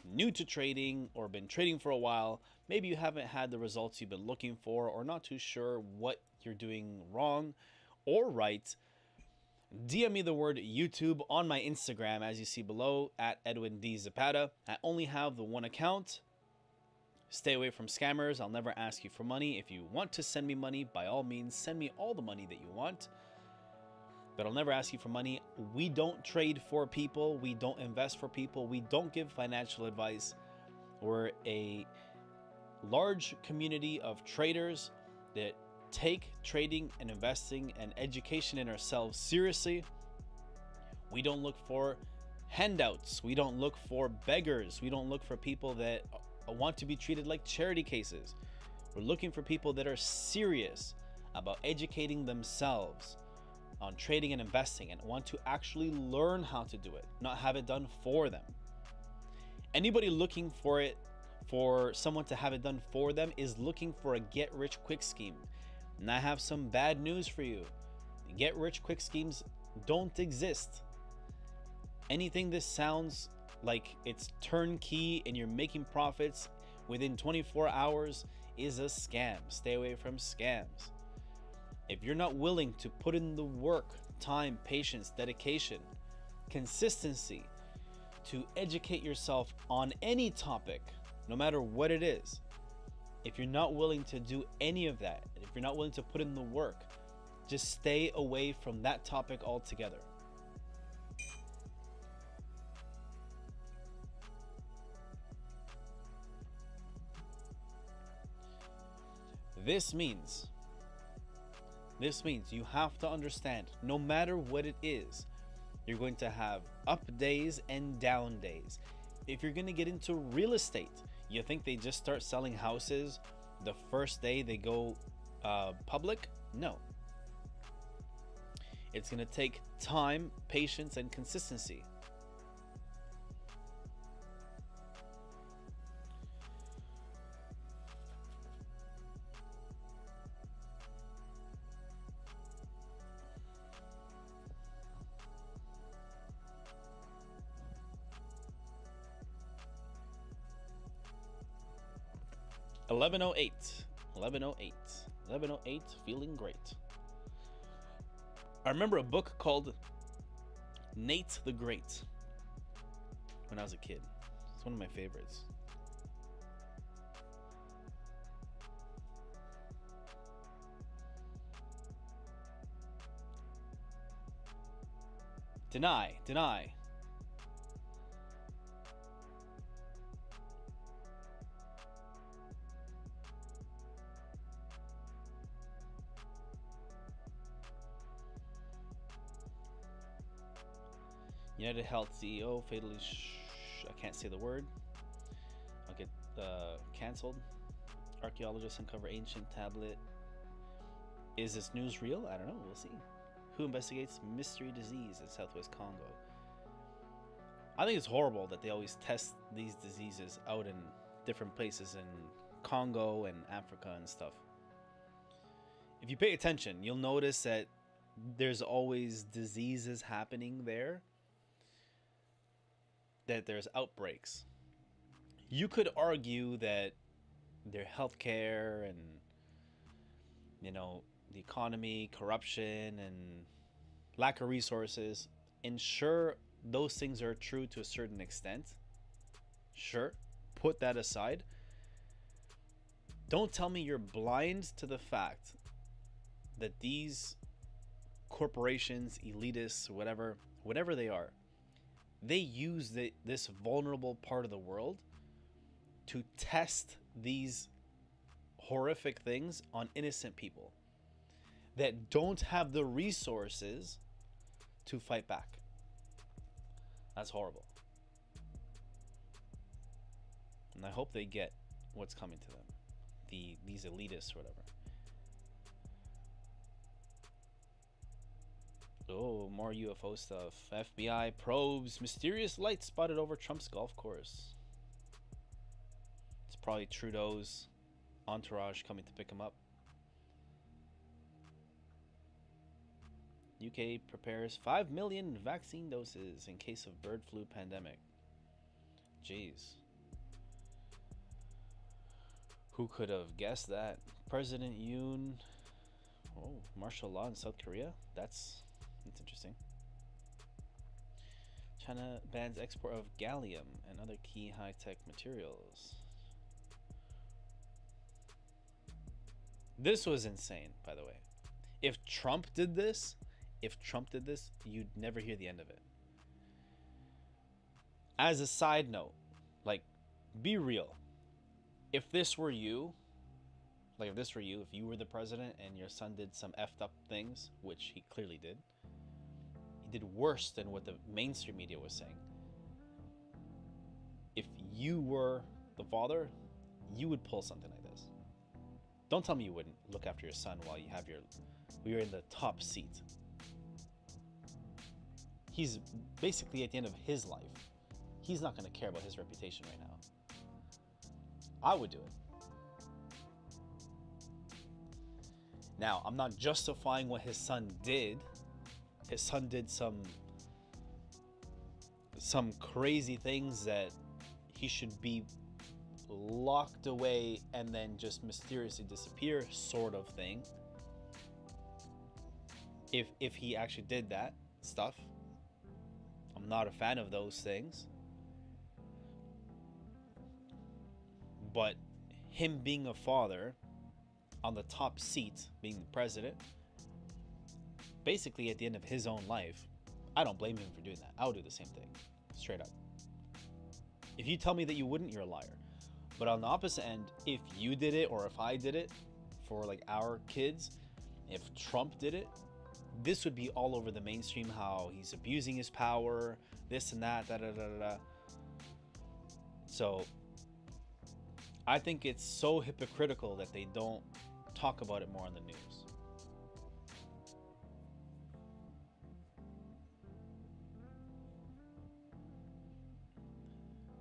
new to trading or been trading for a while, maybe you haven't had the results you've been looking for or not too sure what you're doing wrong or right, DM me the word YouTube on my Instagram, as you see below, at Edwin D. Zapata. I only have the one account. Stay away from scammers. I'll never ask you for money. If you want to send me money, by all means, send me all the money that you want. But I'll never ask you for money. We don't trade for people. We don't invest for people. We don't give financial advice. We're a large community of traders that take trading and investing and education in ourselves seriously. We don't look for handouts. We don't look for beggars. We don't look for people that want to be treated like charity cases. We're looking for people that are serious about educating themselves on trading and investing and want to actually learn how to do it, not have it done for them. Anybody looking for someone to have it done for them is looking for a get-rich-quick scheme. And I have some bad news for you. Get-rich-quick schemes don't exist. Anything that sounds like it's turnkey and you're making profits within 24 hours is a scam. Stay away from scams. If you're not willing to put in the work, time, patience, dedication, consistency to educate yourself on any topic, no matter what it is, if you're not willing to do any of that, if you're not willing to put in the work, just stay away from that topic altogether. This means you have to understand, no matter what it is, you're going to have up days and down days. If you're going to get into real estate, you think they just start selling houses the first day they go public? No. It's going to take time, patience, and consistency. $11:08, feeling great. I remember a book called Nate the Great when I was a kid. It's one of my favorites. Deny. United Health CEO fatally I can't say the word. I'll get canceled. Archaeologists uncover ancient tablet. Is this news real? I don't know. We'll see. Who investigates mystery disease in Southwest Congo? I think it's horrible that they always test these diseases out in different places in Congo and Africa and stuff. if you pay attention, you'll notice that there's always diseases happening there, that there's outbreaks. You could argue that their healthcare and, you know, the economy, corruption, and lack of resources, and sure, those things are true to a certain extent. Sure, put that aside. Don't tell me you're blind to the fact that these corporations, elitists, whatever they are, they use this vulnerable part of the world to test these horrific things on innocent people that don't have the resources to fight back. That's horrible. And I hope they get what's coming to them. These elitists or whatever. Oh, more UFO stuff. FBI probes mysterious light spotted over Trump's golf course. It's probably Trudeau's entourage coming to pick him up. UK prepares 5 million vaccine doses in case of bird flu pandemic. Jeez. Who could have guessed that? President Yoon. Oh, martial law in South Korea? That's interesting. China bans export of gallium and other key high-tech materials. This was insane, by the way. If Trump did this, you'd never hear the end of it. As a side note, like, be real. If this were you, if you were the president and your son did some effed up things, which he clearly did, he did worse than what the mainstream media was saying. If you were the father, you would pull something like this. Don't tell me you wouldn't look after your son while you're in the top seat. He's basically at the end of his life. He's not going to care about his reputation right now. I would do it. Now, I'm not justifying what his son did. His son did some crazy things that he should be locked away and then just mysteriously disappear, sort of thing. If he actually did that stuff. I'm not a fan of those things. But him being a father on the top seat, being the president, basically at the end of his own life, I don't blame him for doing that. I would do the same thing, straight up. If you tell me that you wouldn't, you're a liar. But on the opposite end, if you did it or if I did it for like our kids, if Trump did it, this would be all over the mainstream, how he's abusing his power, this and that, da-da-da-da-da. So I think it's so hypocritical that they don't talk about it more on the news.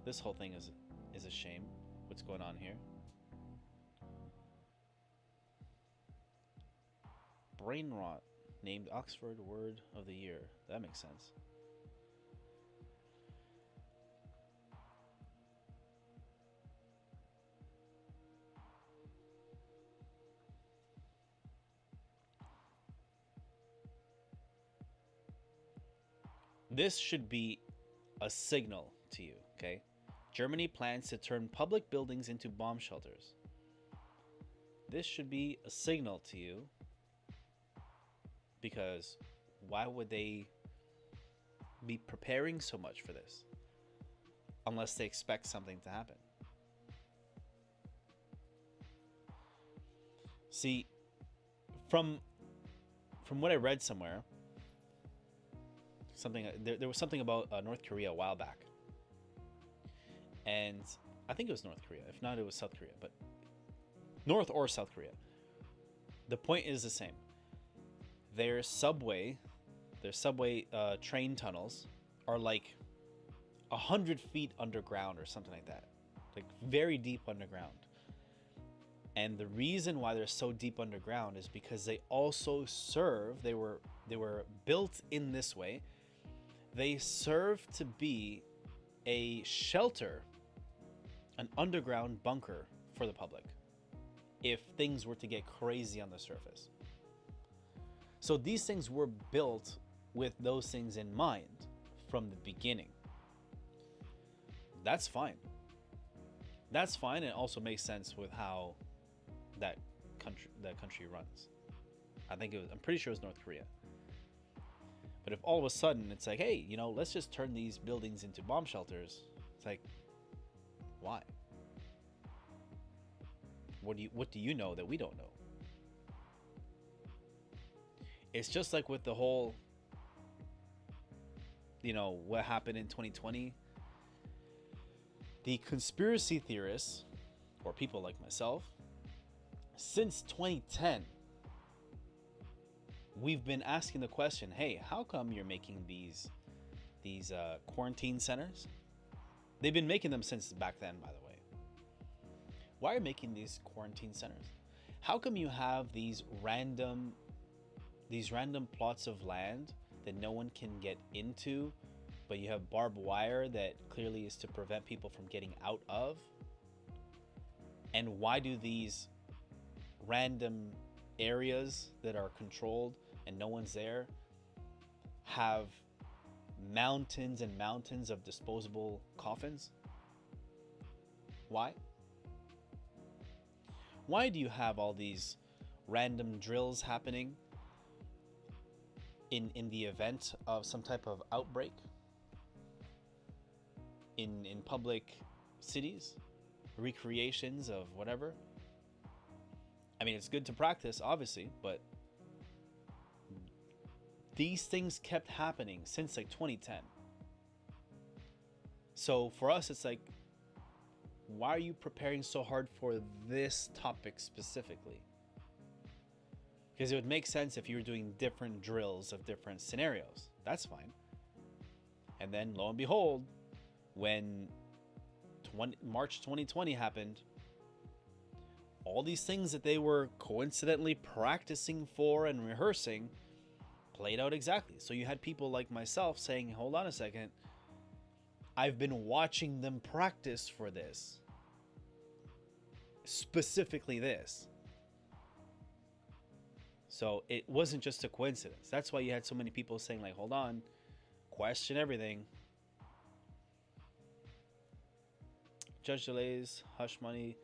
This whole thing is a shame. What's going on here? Brain rot named Oxford Word of the Year. That makes sense. This should be a signal to you, okay? Germany plans to turn public buildings into bomb shelters. This should be a signal to you, because why would they be preparing so much for this unless they expect something to happen? See, from what I read somewhere, there was something about North Korea a while back, and I think it was North Korea. If not, it was South Korea, but North or South Korea. The point is the same. Their subway train tunnels are like 100 feet underground or something like that, like very deep underground. And the reason why they're so deep underground is because they also serve, they were built in this way. They serve to be a shelter, an underground bunker for the public if things were to get crazy on the surface. So these things were built with those things in mind from the beginning. That's fine. That's fine. It also makes sense with how that country runs. I'm pretty sure it was North Korea. But if all of a sudden it's like, hey, let's just turn these buildings into bomb shelters, it's like, why? What do you know that we don't know? It's just like with the whole, what happened in 2020. The conspiracy theorists, or people like myself, since 2010, we've been asking the question, hey, how come you're making these quarantine centers? They've been making them since back then, by the way. Why are you making these quarantine centers? How come you have these random plots of land that no one can get into, but you have barbed wire that clearly is to prevent people from getting out of? And why do these random areas that are controlled and no one's there have mountains and mountains of disposable coffins? Why? Why do you have all these random drills happening in the event of some type of outbreak in public cities, recreations of whatever? I mean, it's good to practice, obviously, but these things kept happening since like 2010. So for us, it's like, why are you preparing so hard for this topic specifically? Because it would make sense if you were doing different drills of different scenarios. That's fine. And then lo and behold, when March 2020 happened, all these things that they were coincidentally practicing for and rehearsing played out exactly. So you had people like myself saying, hold on a second, I've been watching them practice for this. Specifically this. So it wasn't just a coincidence. That's why you had so many people saying like, hold on, question everything. Judge delays, hush money.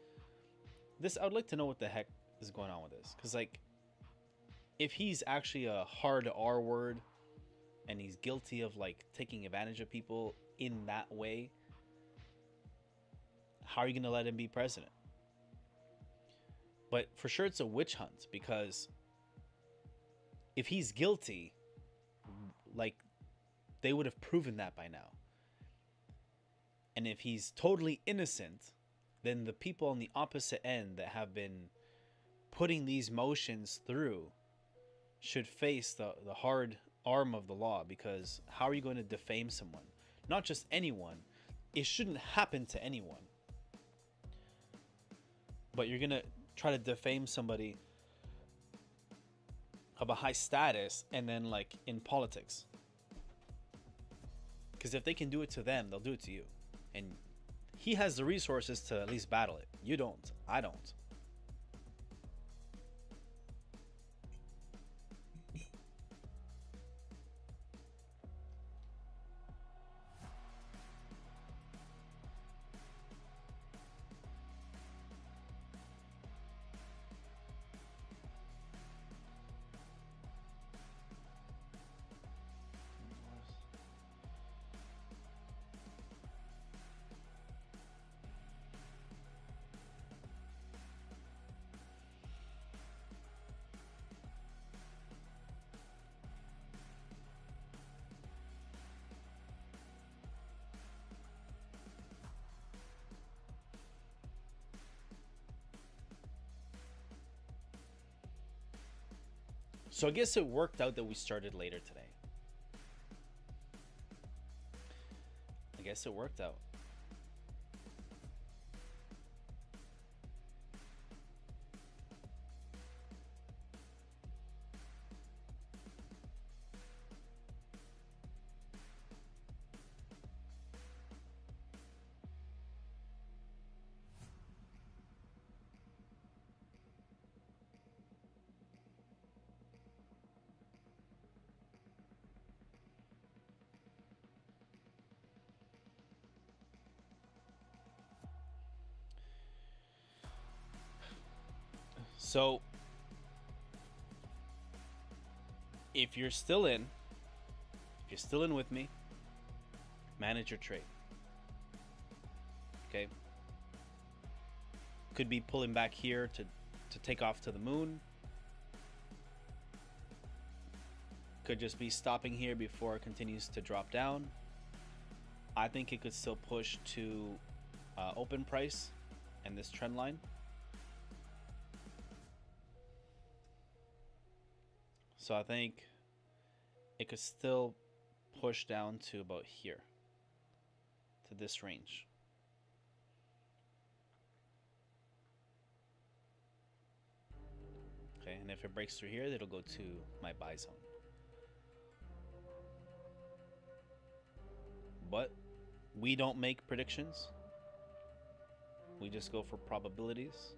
I would like to know what the heck is going on with this. Because like, if he's actually a hard R word and he's guilty of like taking advantage of people in that way, how are you going to let him be president? But for sure it's a witch hunt, because if he's guilty, like, they would have proven that by now. And if he's totally innocent, then the people on the opposite end that have been putting these motions through should face the hard arm of the law. Because how are you going to defame someone? Not just anyone. It shouldn't happen to anyone. But you're going to try to defame somebody of a high status, and then like in politics. Because if they can do it to them, they'll do it to you. And he has the resources to at least battle it. You don't. I don't. So I guess it worked out that we started later today. I guess it worked out. So if you're still in with me, manage your trade. Okay. Could be pulling back here to take off to the moon. Could just be stopping here before it continues to drop down. I think it could still push to open price and this trend line. So I think it could still push down to about here, to this range. Okay, and if it breaks through here, it'll go to my buy zone. But we don't make predictions. We just go for probabilities.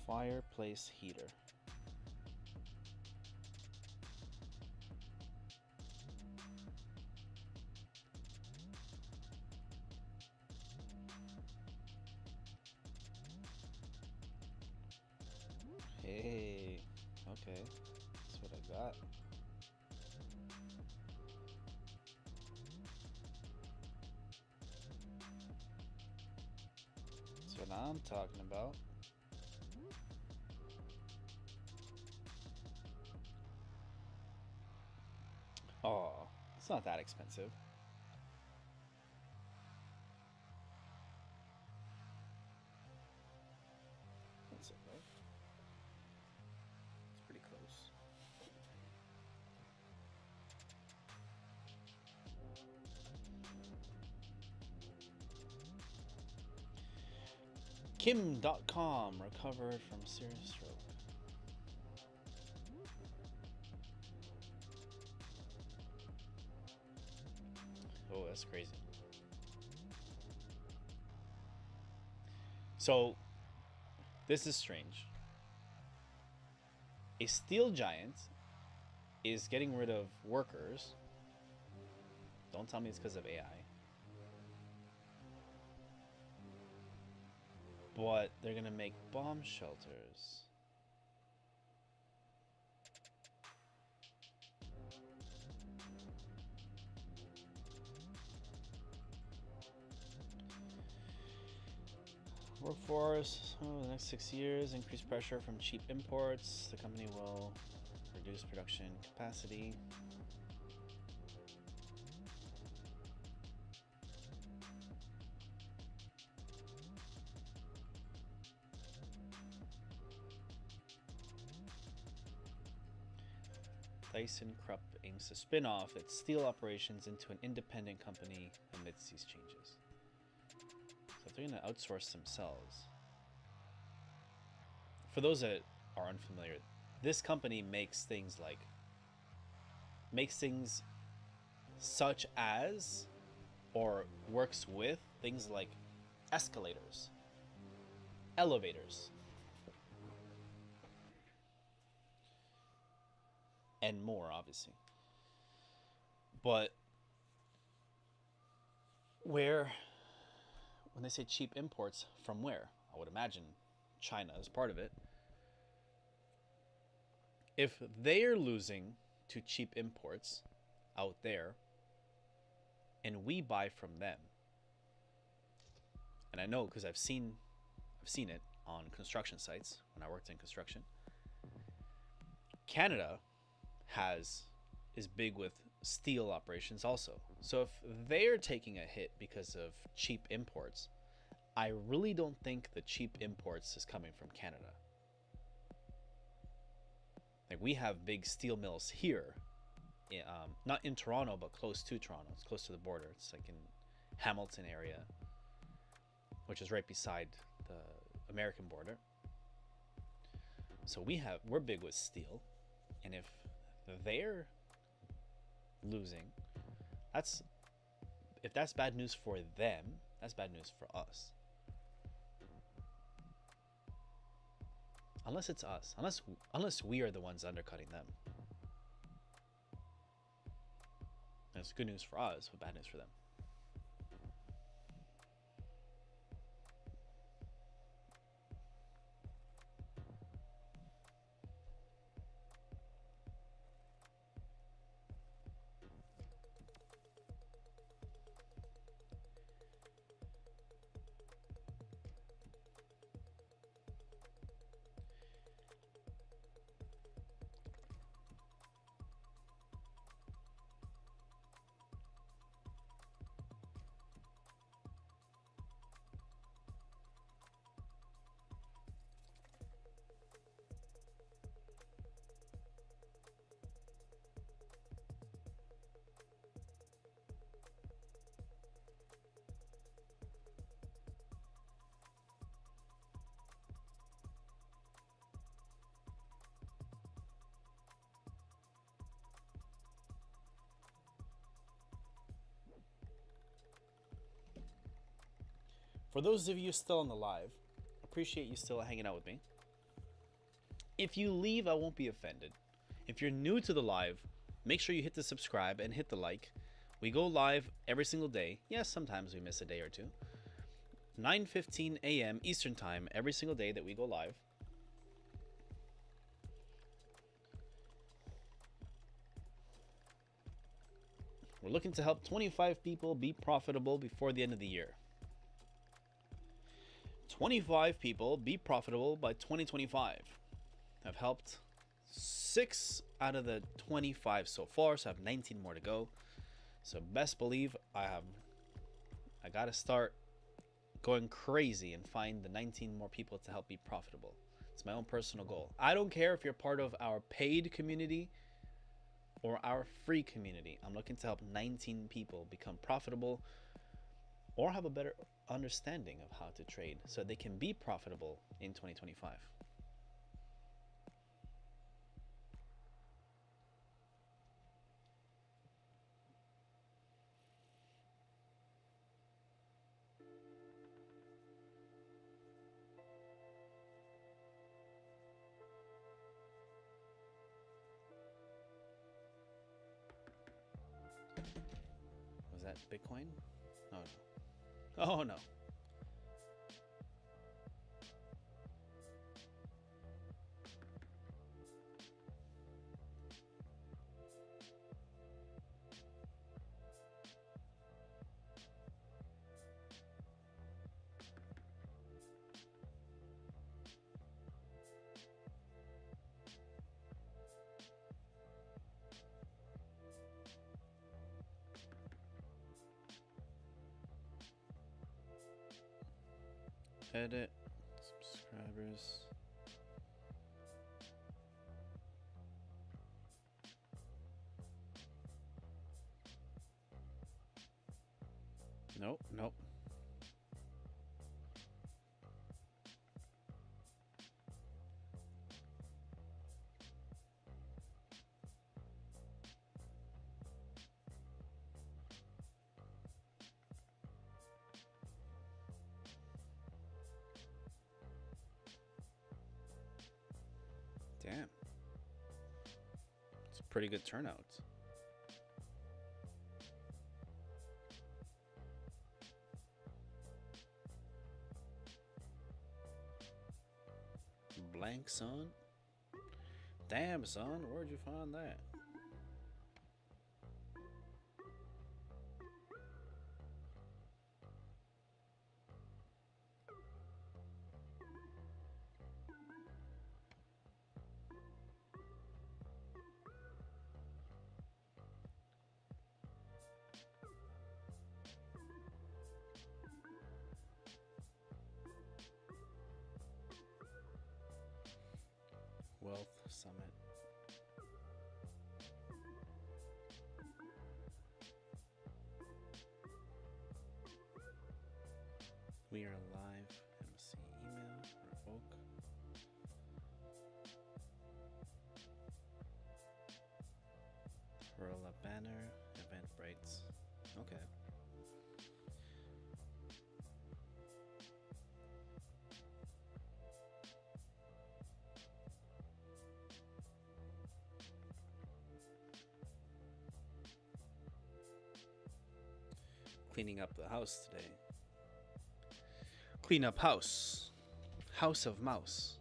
Fireplace heater. Hey, okay, that's what I got. That's what I'm talking about. Oh, it's not that expensive. That's okay. It's pretty close. Kim.com recovered from serious stroke. Oh, that's crazy. So, this is strange. A steel giant is getting rid of workers. Don't tell me it's because of AI. But they're going to make bomb shelters. Workforce over the next 6 years, increase pressure from cheap imports. The company will reduce production capacity. ThyssenKrupp aims to spin off its steel operations into an independent company amidst these changes. So if they're going to outsource themselves. For those that are unfamiliar, this company makes things such as or works with things like escalators, elevators, and more, obviously. But when they say cheap imports, from where? I would imagine China is part of it. If they are losing to cheap imports out there and we buy from them, and I know because I've seen it on construction sites when I worked in construction. Canada is big with steel operations also. So if they're taking a hit because of cheap imports, I really don't think the cheap imports is coming from Canada. Like, we have big steel mills here, not in Toronto, but close to Toronto. It's close to the border. It's like in Hamilton area, which is right beside the American border. So we're big with steel. And if they're losing, if that's bad news for them, that's bad news for us. Unless it's us, unless we are the ones undercutting them. That's good news for us, but bad news for them. For those of you still on the live, appreciate you still hanging out with me. If you leave, I won't be offended. If you're new to the live, make sure you hit the subscribe and hit the like. We go live every single day. Yes, sometimes we miss a day or two. 9:15 a.m. Eastern Time every single day that we go live. We're looking to help 25 people be profitable before the end of the year. 25 people be profitable by 2025. I've helped 6 out of the 25 so far, so I have 19 more to go. So best believe I gotta start going crazy and find the 19 more people to help be profitable. It's my own personal goal. I don't care if you're part of our paid community or our free community. I'm looking to help 19 people become profitable or have a better understanding of how to trade so they can be profitable in 2025. Was that Bitcoin? Oh no. Oh no. Edit subscribers. Nope, nope. Damn. It's a pretty good turnout. Blank, son? Damn, son, where'd you find that? Wealth Summit. We are live. MC email. Revoke. rights. Okay. Cleaning up the house today. Clean up house. House of Mouse.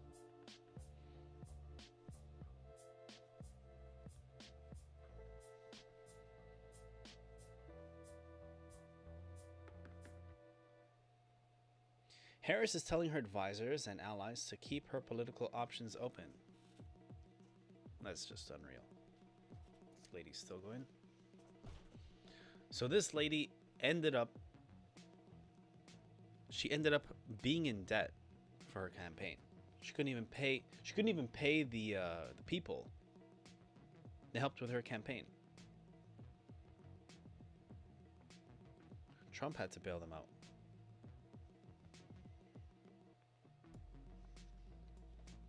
Harris is telling her advisors and allies to keep her political options open. That's just unreal. This lady's still going. So this lady ended up being in debt for her campaign. She couldn't even pay the people that helped with her campaign. Trump had to bail them out.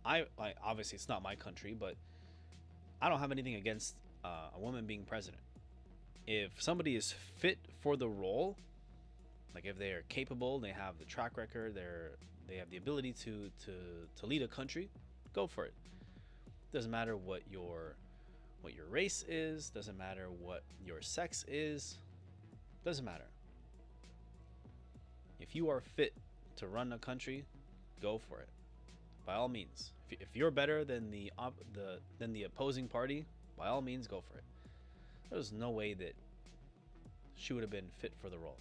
I obviously it's not my country, but I don't have anything against a woman being president. If somebody is fit for the role, like if they are capable, they have the track record, they have the ability to lead a country, go for it. Doesn't matter what your race is, doesn't matter what your sex is, doesn't matter. If you are fit to run a country, go for it. By all means. If you're better than the opposing party, by all means, go for it. There's no way that she would have been fit for the role.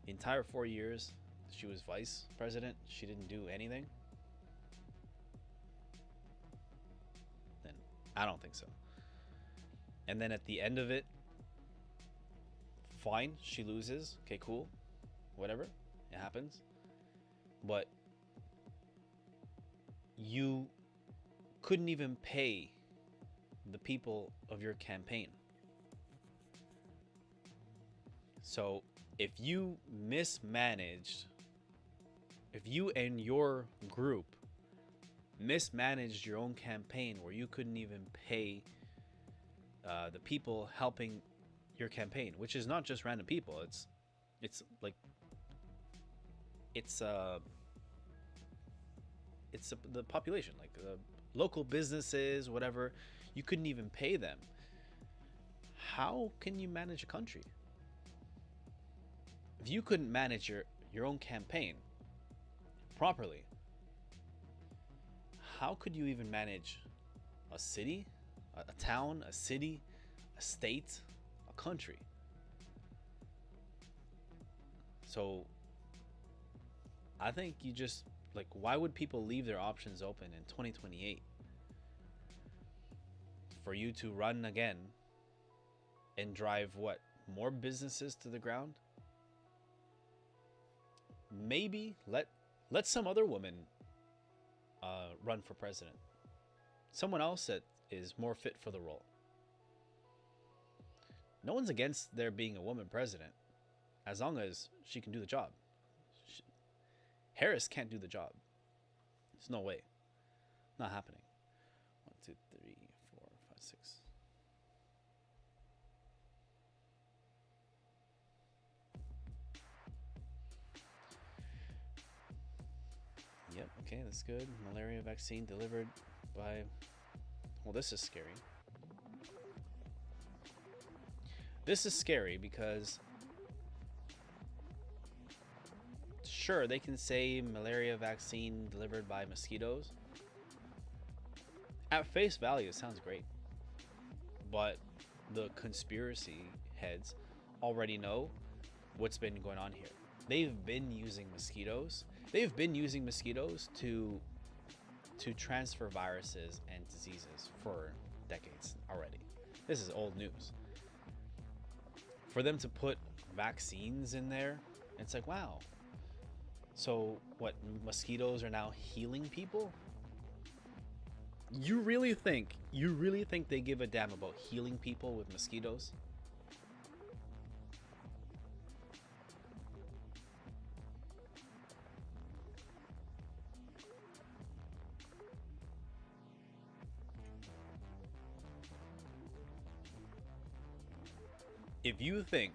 The entire 4 years she was vice president, she didn't do anything. Then I don't think so. And then at the end of it, fine, she loses. Okay, cool. Whatever. It happens. But you couldn't even pay the people of your campaign. So if you mismanaged, if you and your group mismanaged your own campaign where you couldn't even pay the people helping your campaign, which is not just random people, it's the population, like local businesses, whatever. You couldn't even pay them. How can you manage a country? If you couldn't manage your own campaign properly, how could you even manage a city, a town, a city, a state, a country? So I think you just, like, why would people leave their options open in 2028 for you to run again and drive what, more businesses to the ground? Maybe let some other woman run for president. Someone else that is more fit for the role. No one's against there being a woman president, as long as she can do the job. Harris can't do the job. There's no way. Not happening. 1, 2, 3, 4, 5, 6. Yep, okay, that's good. Malaria vaccine delivered by... Well, this is scary. This is scary because... Sure, they can say malaria vaccine delivered by mosquitoes. At face value, it sounds great. But the conspiracy heads already know what's been going on here. They've been using mosquitoes. They've been using mosquitoes to transfer viruses and diseases for decades already. This is old news. For them to put vaccines in there, it's like, wow. So what, mosquitoes are now healing people? You really think they give a damn about healing people with mosquitoes? If you think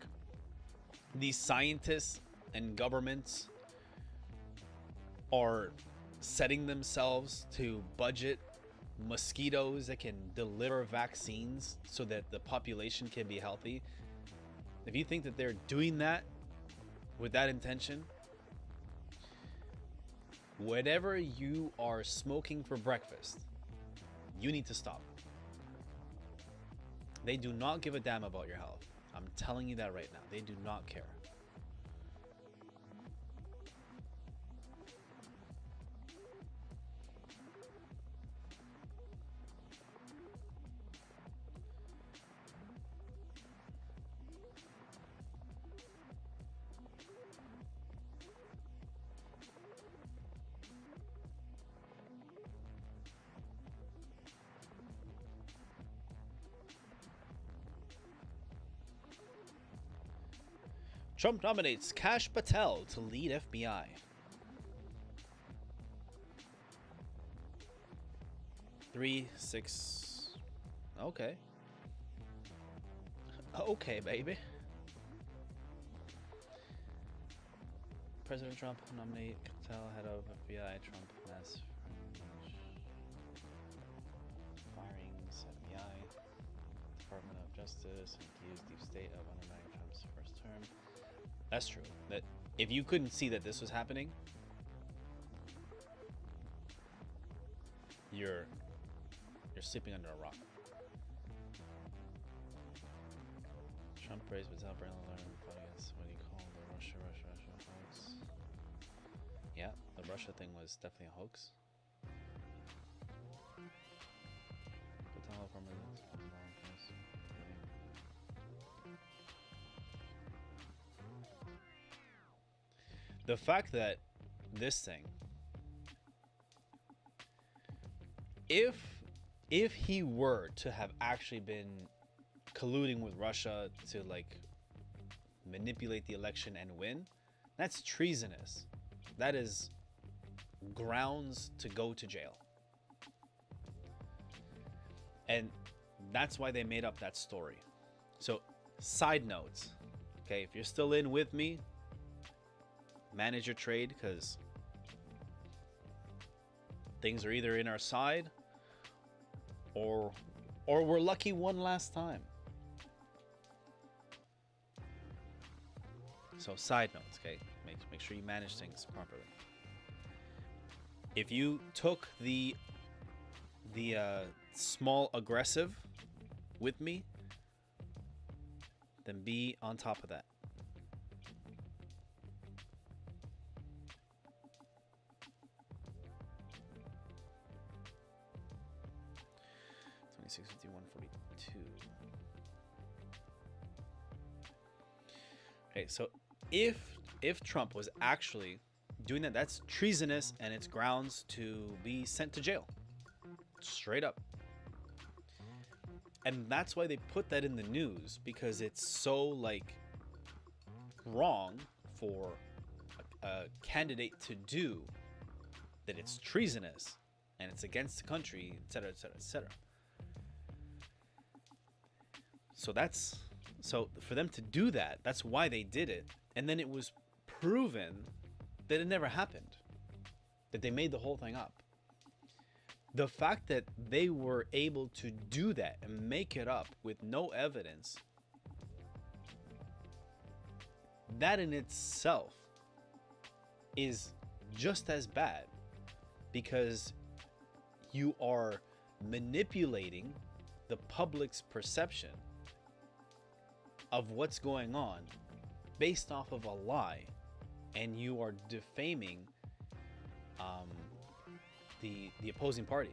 these scientists and governments are setting themselves to budget mosquitoes that can deliver vaccines so that the population can be healthy, if you think that they're doing that with that intention, whatever you are smoking for breakfast, you need to stop. They do not give a damn about your health. I'm telling you that right now. They do not care. Trump nominates Kash Patel to lead FBI. Three, six. Okay. Okay, baby. President Trump nominate Patel head of FBI. Trump mass firings, FBI, Department of Justice, and accused deep state of undermining Trump's first term. That's true. That if you couldn't see that this was happening, you're sleeping under a rock. Trump praised Patel for alerting against what he called the Russia hoax. Yeah, the Russia thing was definitely a hoax. Patel from the fact that this thing, if he were to have actually been colluding with Russia to like manipulate the election and win, that's treasonous. That is grounds to go to jail. And that's why they made up that story. So, side notes, okay, if you're still in with me, manage your trade, because things are either in our side or we're lucky one last time. So side notes, okay? Make sure you manage things properly. If you took the small aggressive with me, then be on top of that. Okay, so if Trump was actually doing that, that's treasonous and it's grounds to be sent to jail. Straight up. And that's why they put that in the news, because it's so like wrong for a candidate to do that. It's treasonous and it's against the country, etc., etc., etc. So for them to do that, that's why they did it. And then it was proven that it never happened, that they made the whole thing up. The fact that they were able to do that and make it up with no evidence, that in itself is just as bad, because you are manipulating the public's perception of what's going on based off of a lie, and you are defaming the opposing party.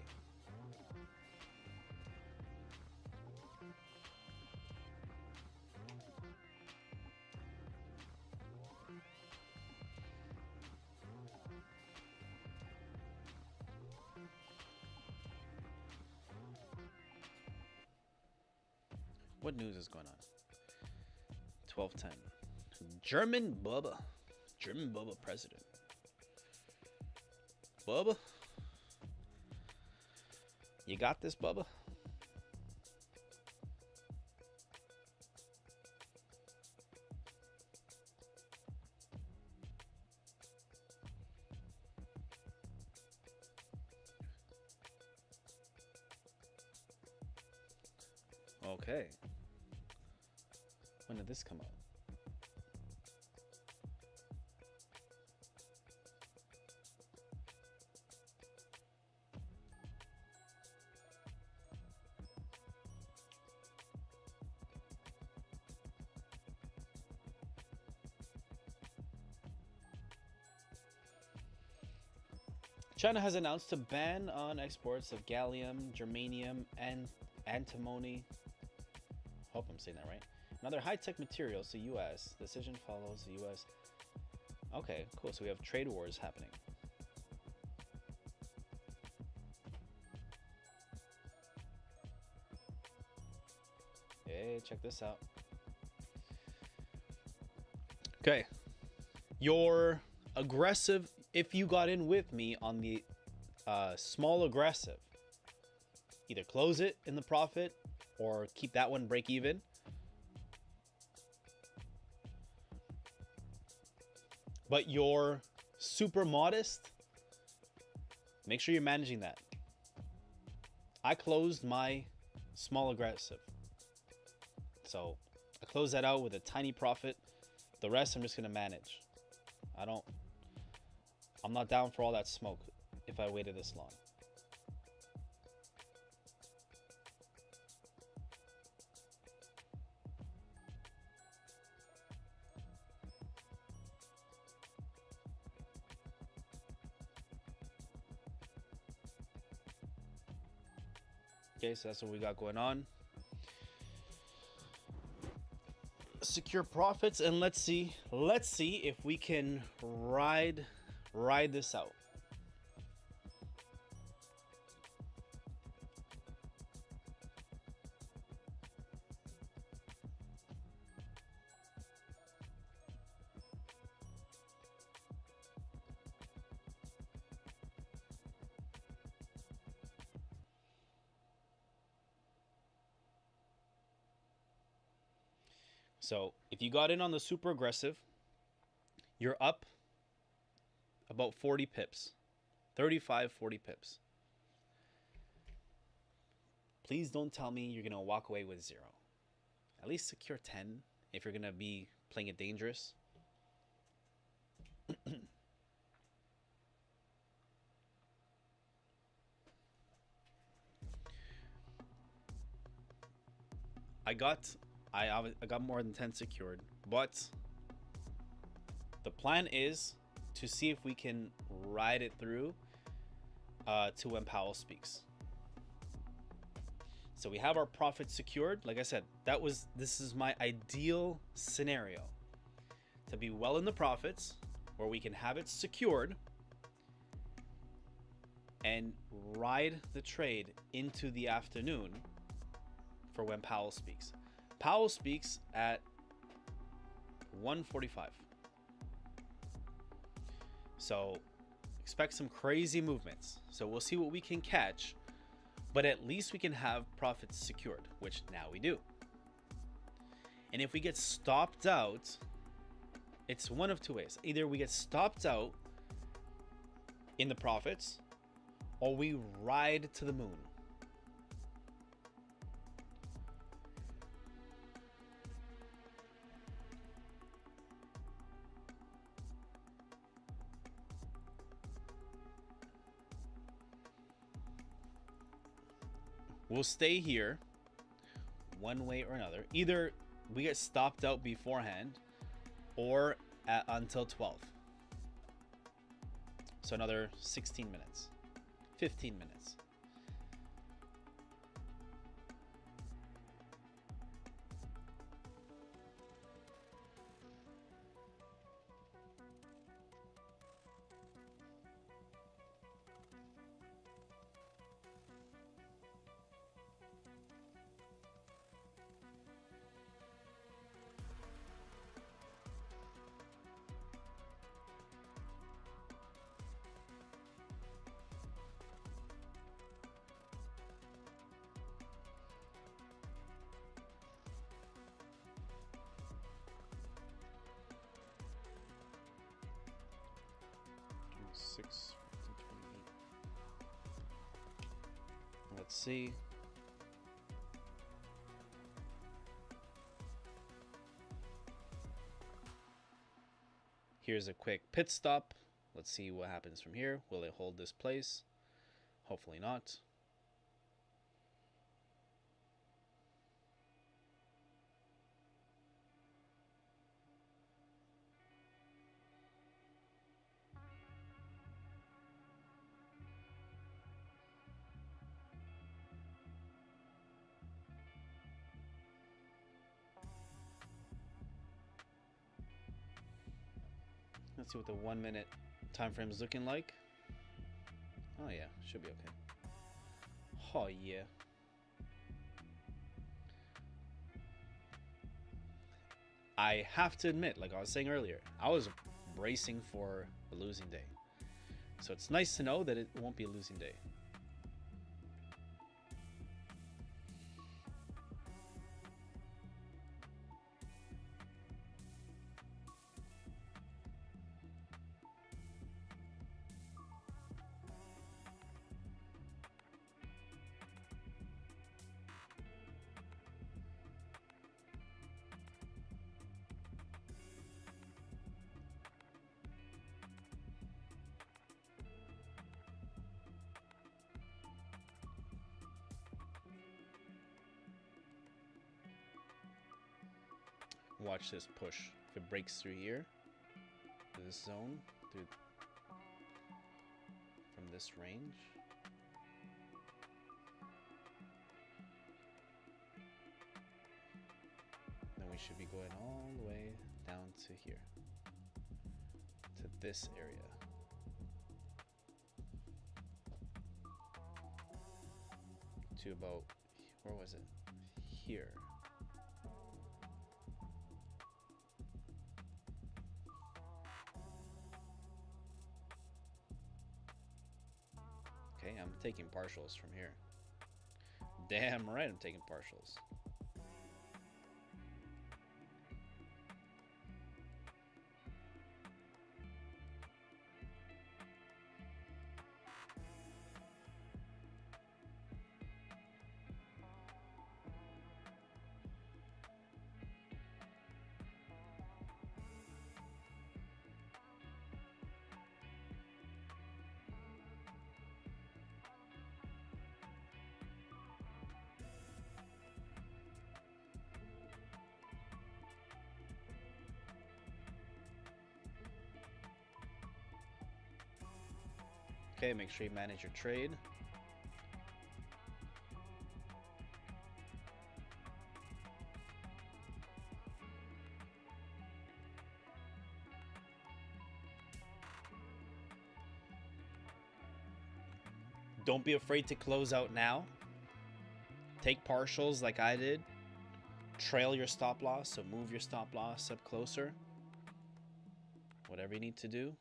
What news is going on? 12:10. German Bubba president. Bubba, you got this, Bubba? Okay. When did this come out? China has announced a ban on exports of gallium, germanium, and antimony. Hope I'm saying that right. And other high-tech materials to U.S. Decision follows the U.S. Okay, cool. So we have trade wars happening. Hey, check this out. Okay. Your aggressive, if you got in with me on the small aggressive, either close it in the profit or keep that one break even. But you're super modest, make sure you're managing that. I closed my small aggressive. So I closed that out with a tiny profit. The rest I'm just going to manage. I'm not down for all that smoke if I waited this long. Okay, so that's what we got going on. Secure profits, and let's see if we can ride this out. So if you got in on the super aggressive, you're up about 40 pips, 35, 40 pips. Please don't tell me you're going to walk away with 0. At least secure 10 if you're going to be playing it dangerous. I got more than 10 secured, but the plan is to see if we can ride it through to when Powell speaks. So we have our profits secured. Like I said, this is my ideal scenario, to be well in the profits where we can have it secured and ride the trade into the afternoon for when Powell speaks. Powell speaks at 1:45. So expect some crazy movements. So we'll see what we can catch, but at least we can have profits secured, which now we do. And if we get stopped out, it's one of two ways. Either we get stopped out in the profits, or we ride to the moon. We'll stay here one way or another. Either we get stopped out beforehand or until 12. So another 16 minutes, 15 minutes. Let's see. Here's a quick pit stop. Let's see what happens from here. Will it hold this place? Hopefully not. Let's see what the 1 minute time frame is looking like. Oh yeah, should be okay. Oh yeah. I have to admit, like I was saying earlier, I was bracing for a losing day. So it's nice to know that it won't be a losing day. Watch this push. If it breaks through here, to this zone, through from this range. Then we should be going all the way down to here. To this area. To about, where was it? Here. Okay, I'm taking partials from here. Damn right I'm taking partials. Okay, make sure you manage your trade. Don't be afraid to close out now. Take partials like I did. Trail your stop loss, so move your stop loss up closer. Whatever you need to do.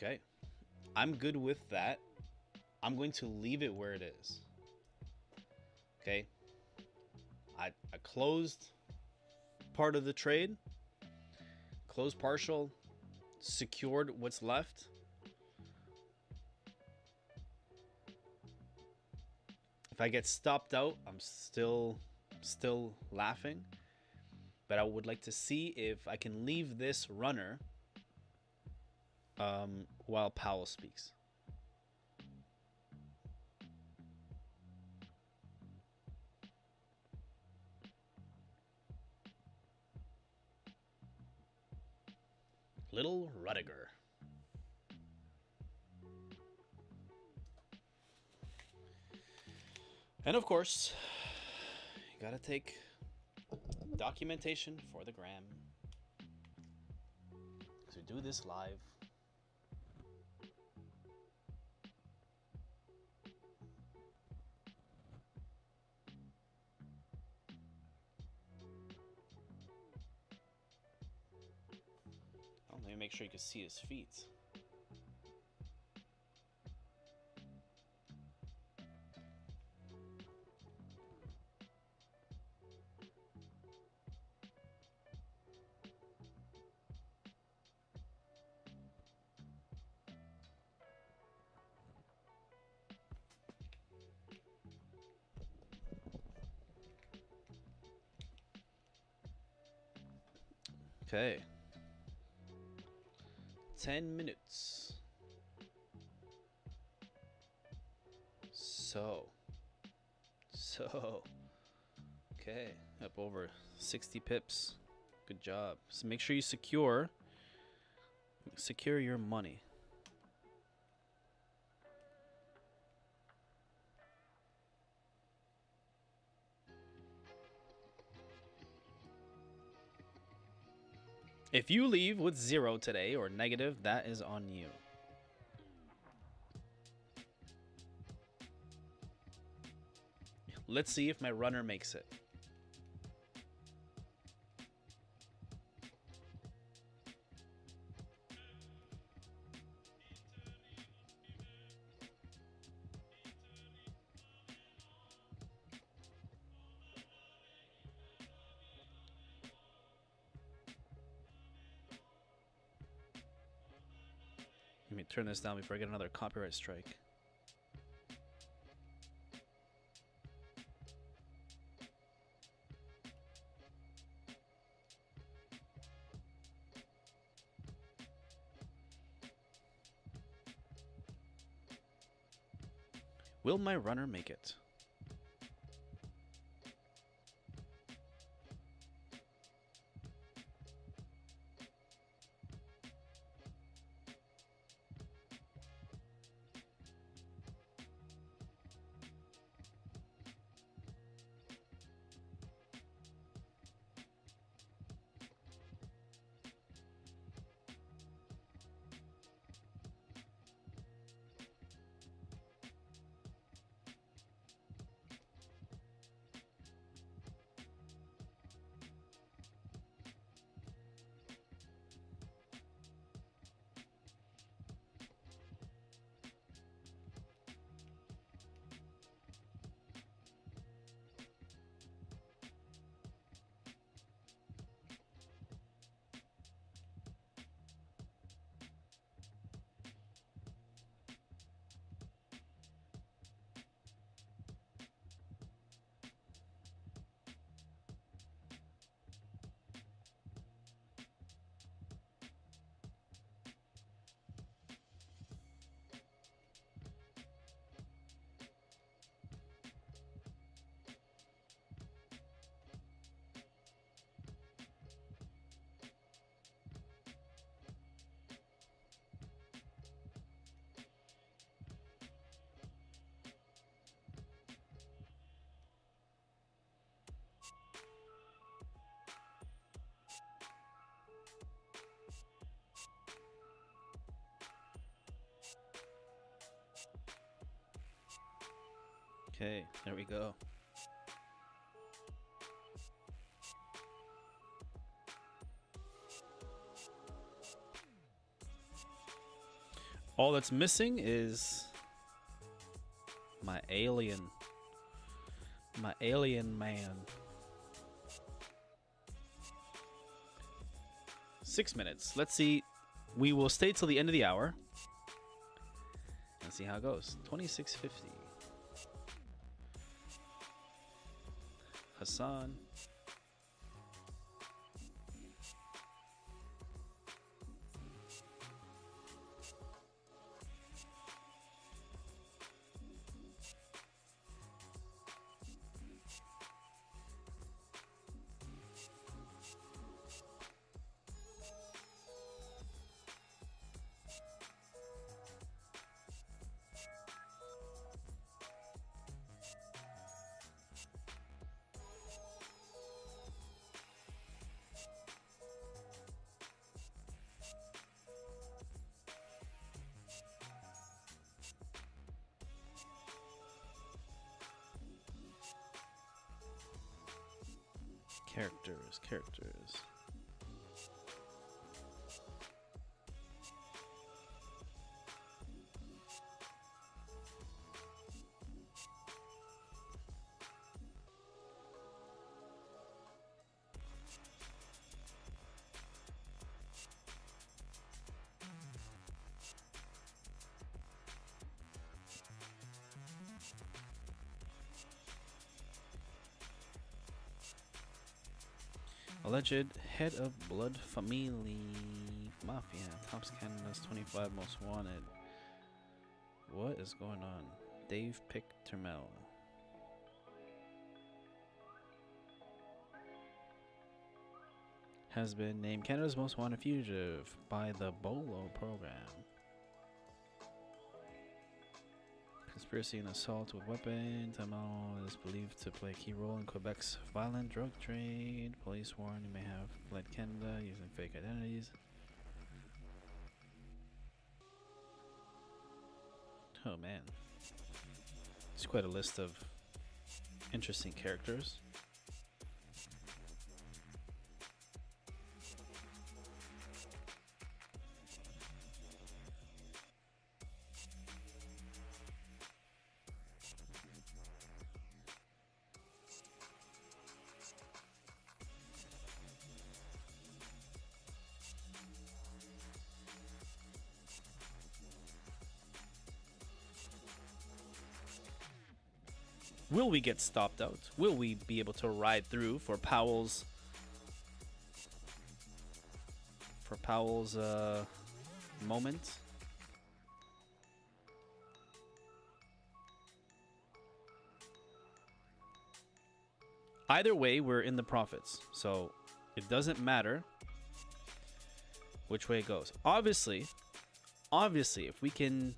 Okay, I'm good with that. I'm going to leave it where it is. Okay, I closed part of the trade, closed partial, secured what's left. If I get stopped out, I'm still laughing, but I would like to see if I can leave this runner while Powell speaks. Little Rudiger. And of course, you gotta take documentation for the gram. So do this live. Oh, let me make sure you can see his feet. Okay. 10 minutes. So. Okay. Up over 60 pips. Good job. So make sure you secure your money. If you leave with 0 today or negative, that is on you. Let's see if my runner makes it. Let me turn this down before I get another copyright strike. Will my runner make it? Okay, there we go. All that's missing is my alien man. 6 minutes. Let's see. We will stay till the end of the hour and see how it goes. 26.50. Hassan. Characters. Alleged head of blood family mafia. Tops Canada's 25 most wanted. What is going on? Dave Pictermel. Has been named Canada's most wanted fugitive by the BOLO program. Conspiracy and assault with weapons. Tamil is believed to play a key role in Quebec's violent drug trade. Police warn he may have fled Canada using fake identities. Oh man. It's quite a list of interesting characters. Will we get stopped out? Will we be able to ride through for Powell's moment? Either way, we're in the profits, so it doesn't matter which way it goes. Obviously, if we can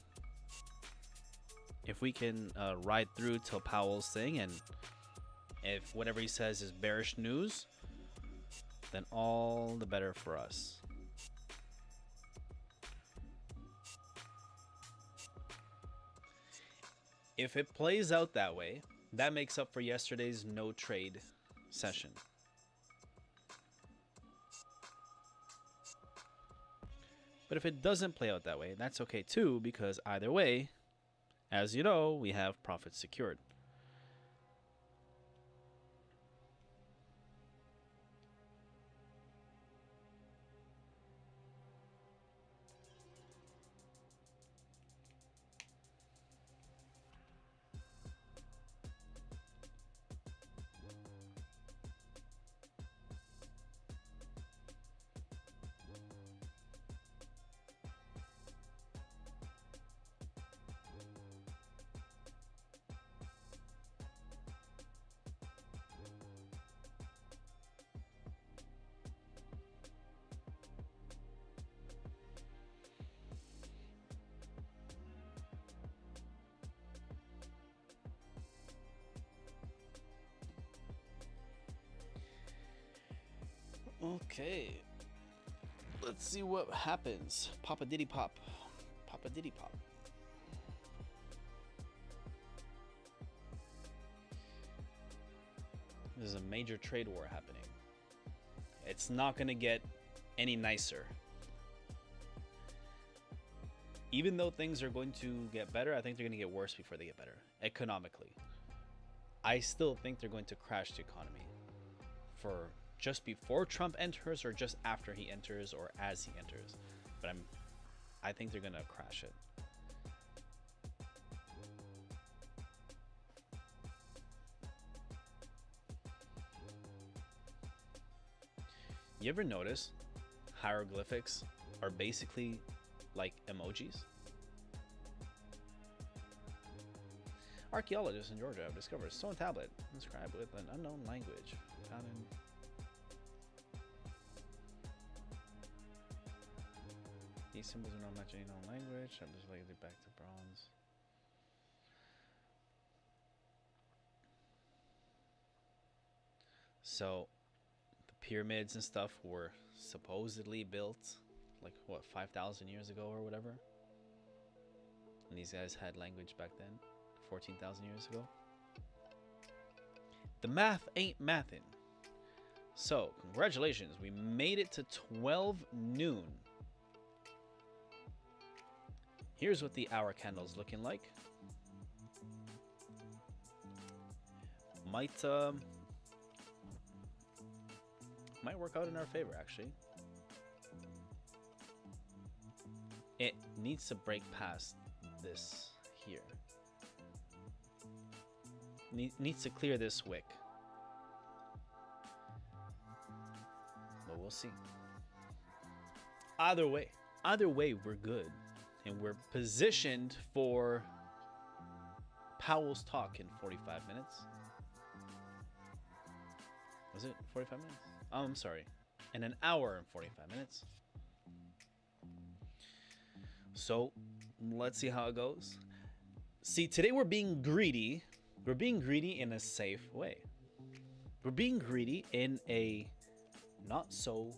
ride through till Powell's thing, and if whatever he says is bearish news, then all the better for us. If it plays out that way, that makes up for yesterday's no trade session. But if it doesn't play out that way, that's okay too, because either way, as you know, we have profits secured. Okay, let's see what happens. Papa Diddy Pop. Papa Diddy Pop. There's a major trade war happening. It's not going to get any nicer. Even though things are going to get better, I think they're going to get worse before they get better. Economically. I still think they're going to crash the economy. For just before Trump enters, or just after he enters, or as he enters. But I think they're gonna crash it. You ever notice hieroglyphics are basically like emojis? Archaeologists in Georgia have discovered a stone tablet inscribed with an unknown language found in these symbols are not matching any known language. I'm just later back to bronze. So the pyramids and stuff were supposedly built like what, 5,000 years ago or whatever. And these guys had language back then, 14,000 years ago. The math ain't mathin'. So congratulations, we made it to 12 noon. Here's what the hour candle's looking like. Might work out in our favor, actually. It needs to break past this here. Needs to clear this wick. we'll see. Either way, we're good, and we're positioned for Powell's talk in 45 minutes. Was it 45 minutes? Oh, I'm sorry. In an hour and 45 minutes. So let's see how it goes. See, today we're being greedy. We're being greedy in a safe way. We're being greedy in a not so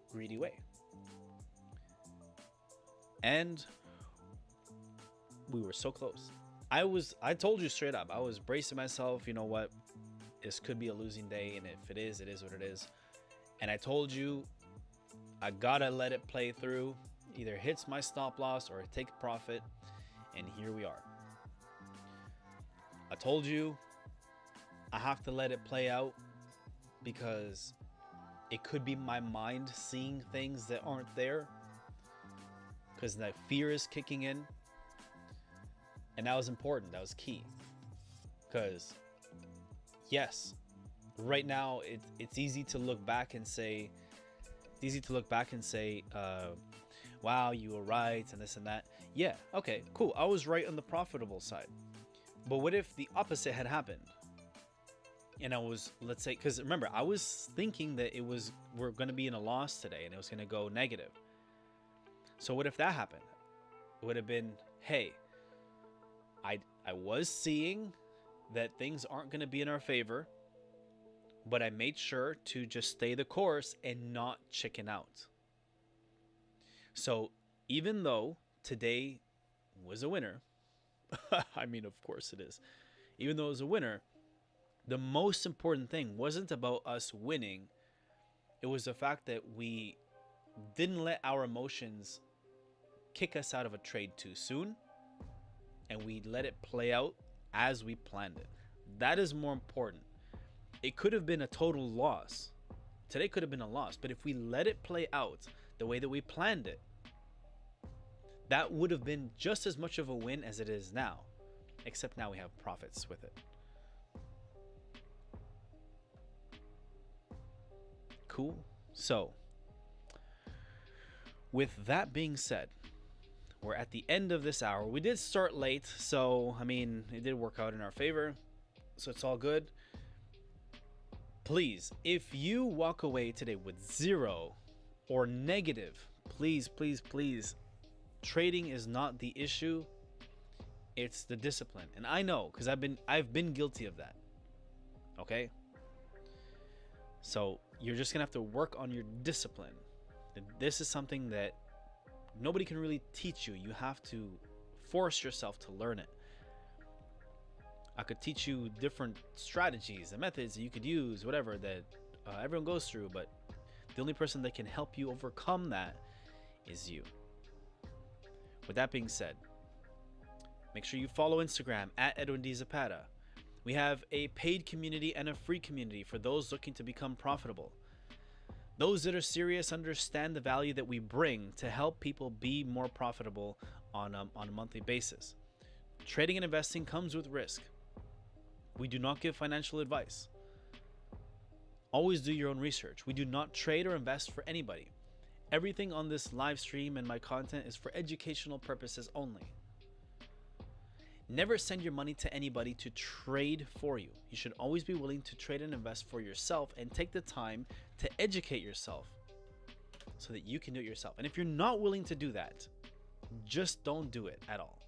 greedy way. And we were so close. I told you straight up, I was bracing myself, you know what? This could be a losing day, and if it is what it is. And I told you, I gotta let it play through. Either hits my stop loss or I take a profit, and here we are. I told you, I have to let it play out because it could be my mind seeing things that aren't there, because that fear is kicking in. And that was important. That was key. Because, yes, right now it's easy to look back and say, wow, you were right, and this and that. Yeah, okay, cool. I was right on the profitable side. But what if the opposite had happened? And I was, let's say, because remember, I was thinking that we're going to be in a loss today, and it was going to go negative. So what if that happened? It would have been, hey, I was seeing that things aren't going to be in our favor, but I made sure to just stay the course and not chicken out. So even though today was a winner, I mean, of course it is. Even though it was a winner, the most important thing wasn't about us winning. It was the fact that we didn't let our emotions kick us out of a trade too soon, and we let it play out as we planned it. That is more important. It could have been a total loss. Today could have been a loss, but if we let it play out the way that we planned it, that would have been just as much of a win as it is now, except now we have profits with it. Cool. So, with that being said, we're at the end of this hour. We did start late, so I mean, it did work out in our favor, so it's all good. Please, if you walk away today with 0 or negative, please, trading is not the issue. It's the discipline. And I know, because I've been guilty of that. Okay? So you're just gonna have to work on your discipline. This is something that nobody can really teach you. You have to force yourself to learn it. I could teach you different strategies and methods that you could use, whatever, that everyone goes through, but the only person that can help you overcome that is you. With that being said, make sure you follow Instagram at Edwin D. Zapata. We have a paid community and a free community for those looking to become profitable. Those that are serious understand the value that we bring to help people be more profitable on a monthly basis. Trading and investing comes with risk. We do not give financial advice. Always do your own research. We do not trade or invest for anybody. Everything on this live stream and my content is for educational purposes only. Never send your money to anybody to trade for you. You should always be willing to trade and invest for yourself and take the time to educate yourself so that you can do it yourself. And if you're not willing to do that, just don't do it at all.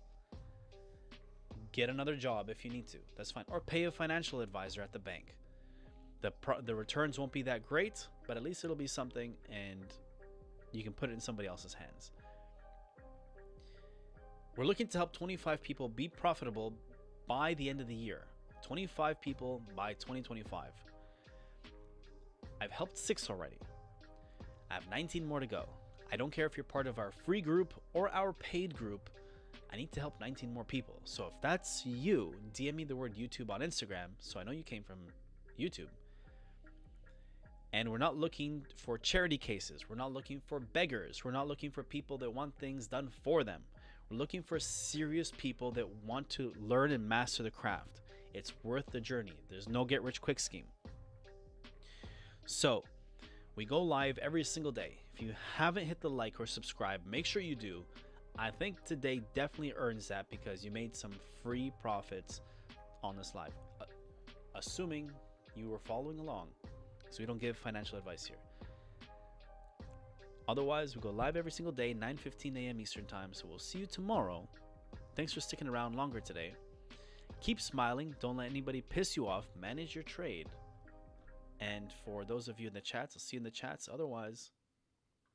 Get another job if you need to. That's fine. Or pay a financial advisor at the bank. The returns won't be that great, but at least it'll be something, and you can put it in somebody else's hands. We're looking to help 25 people be profitable by the end of the year. 25 people by 2025. I've helped 6 already. I have 19 more to go. I don't care if you're part of our free group or our paid group. I need to help 19 more people. So if that's you, DM me the word YouTube on Instagram so I know you came from YouTube. And we're not looking for charity cases. We're not looking for beggars. We're not looking for people that want things done for them. We're looking for serious people that want to learn and master the craft. It's worth the journey. There's no get rich quick scheme. So We go live every single day. If you haven't hit the like or subscribe, make sure you do. I think today definitely earns that because you made some free profits on this live. Assuming you were following along, so we don't give financial advice here. Otherwise, we go live every single day, 9:15 a.m. Eastern time. So we'll see you tomorrow. Thanks for sticking around longer today. Keep smiling. Don't let anybody piss you off. Manage your trade. And for those of you in the chats, I'll see you in the chats. Otherwise,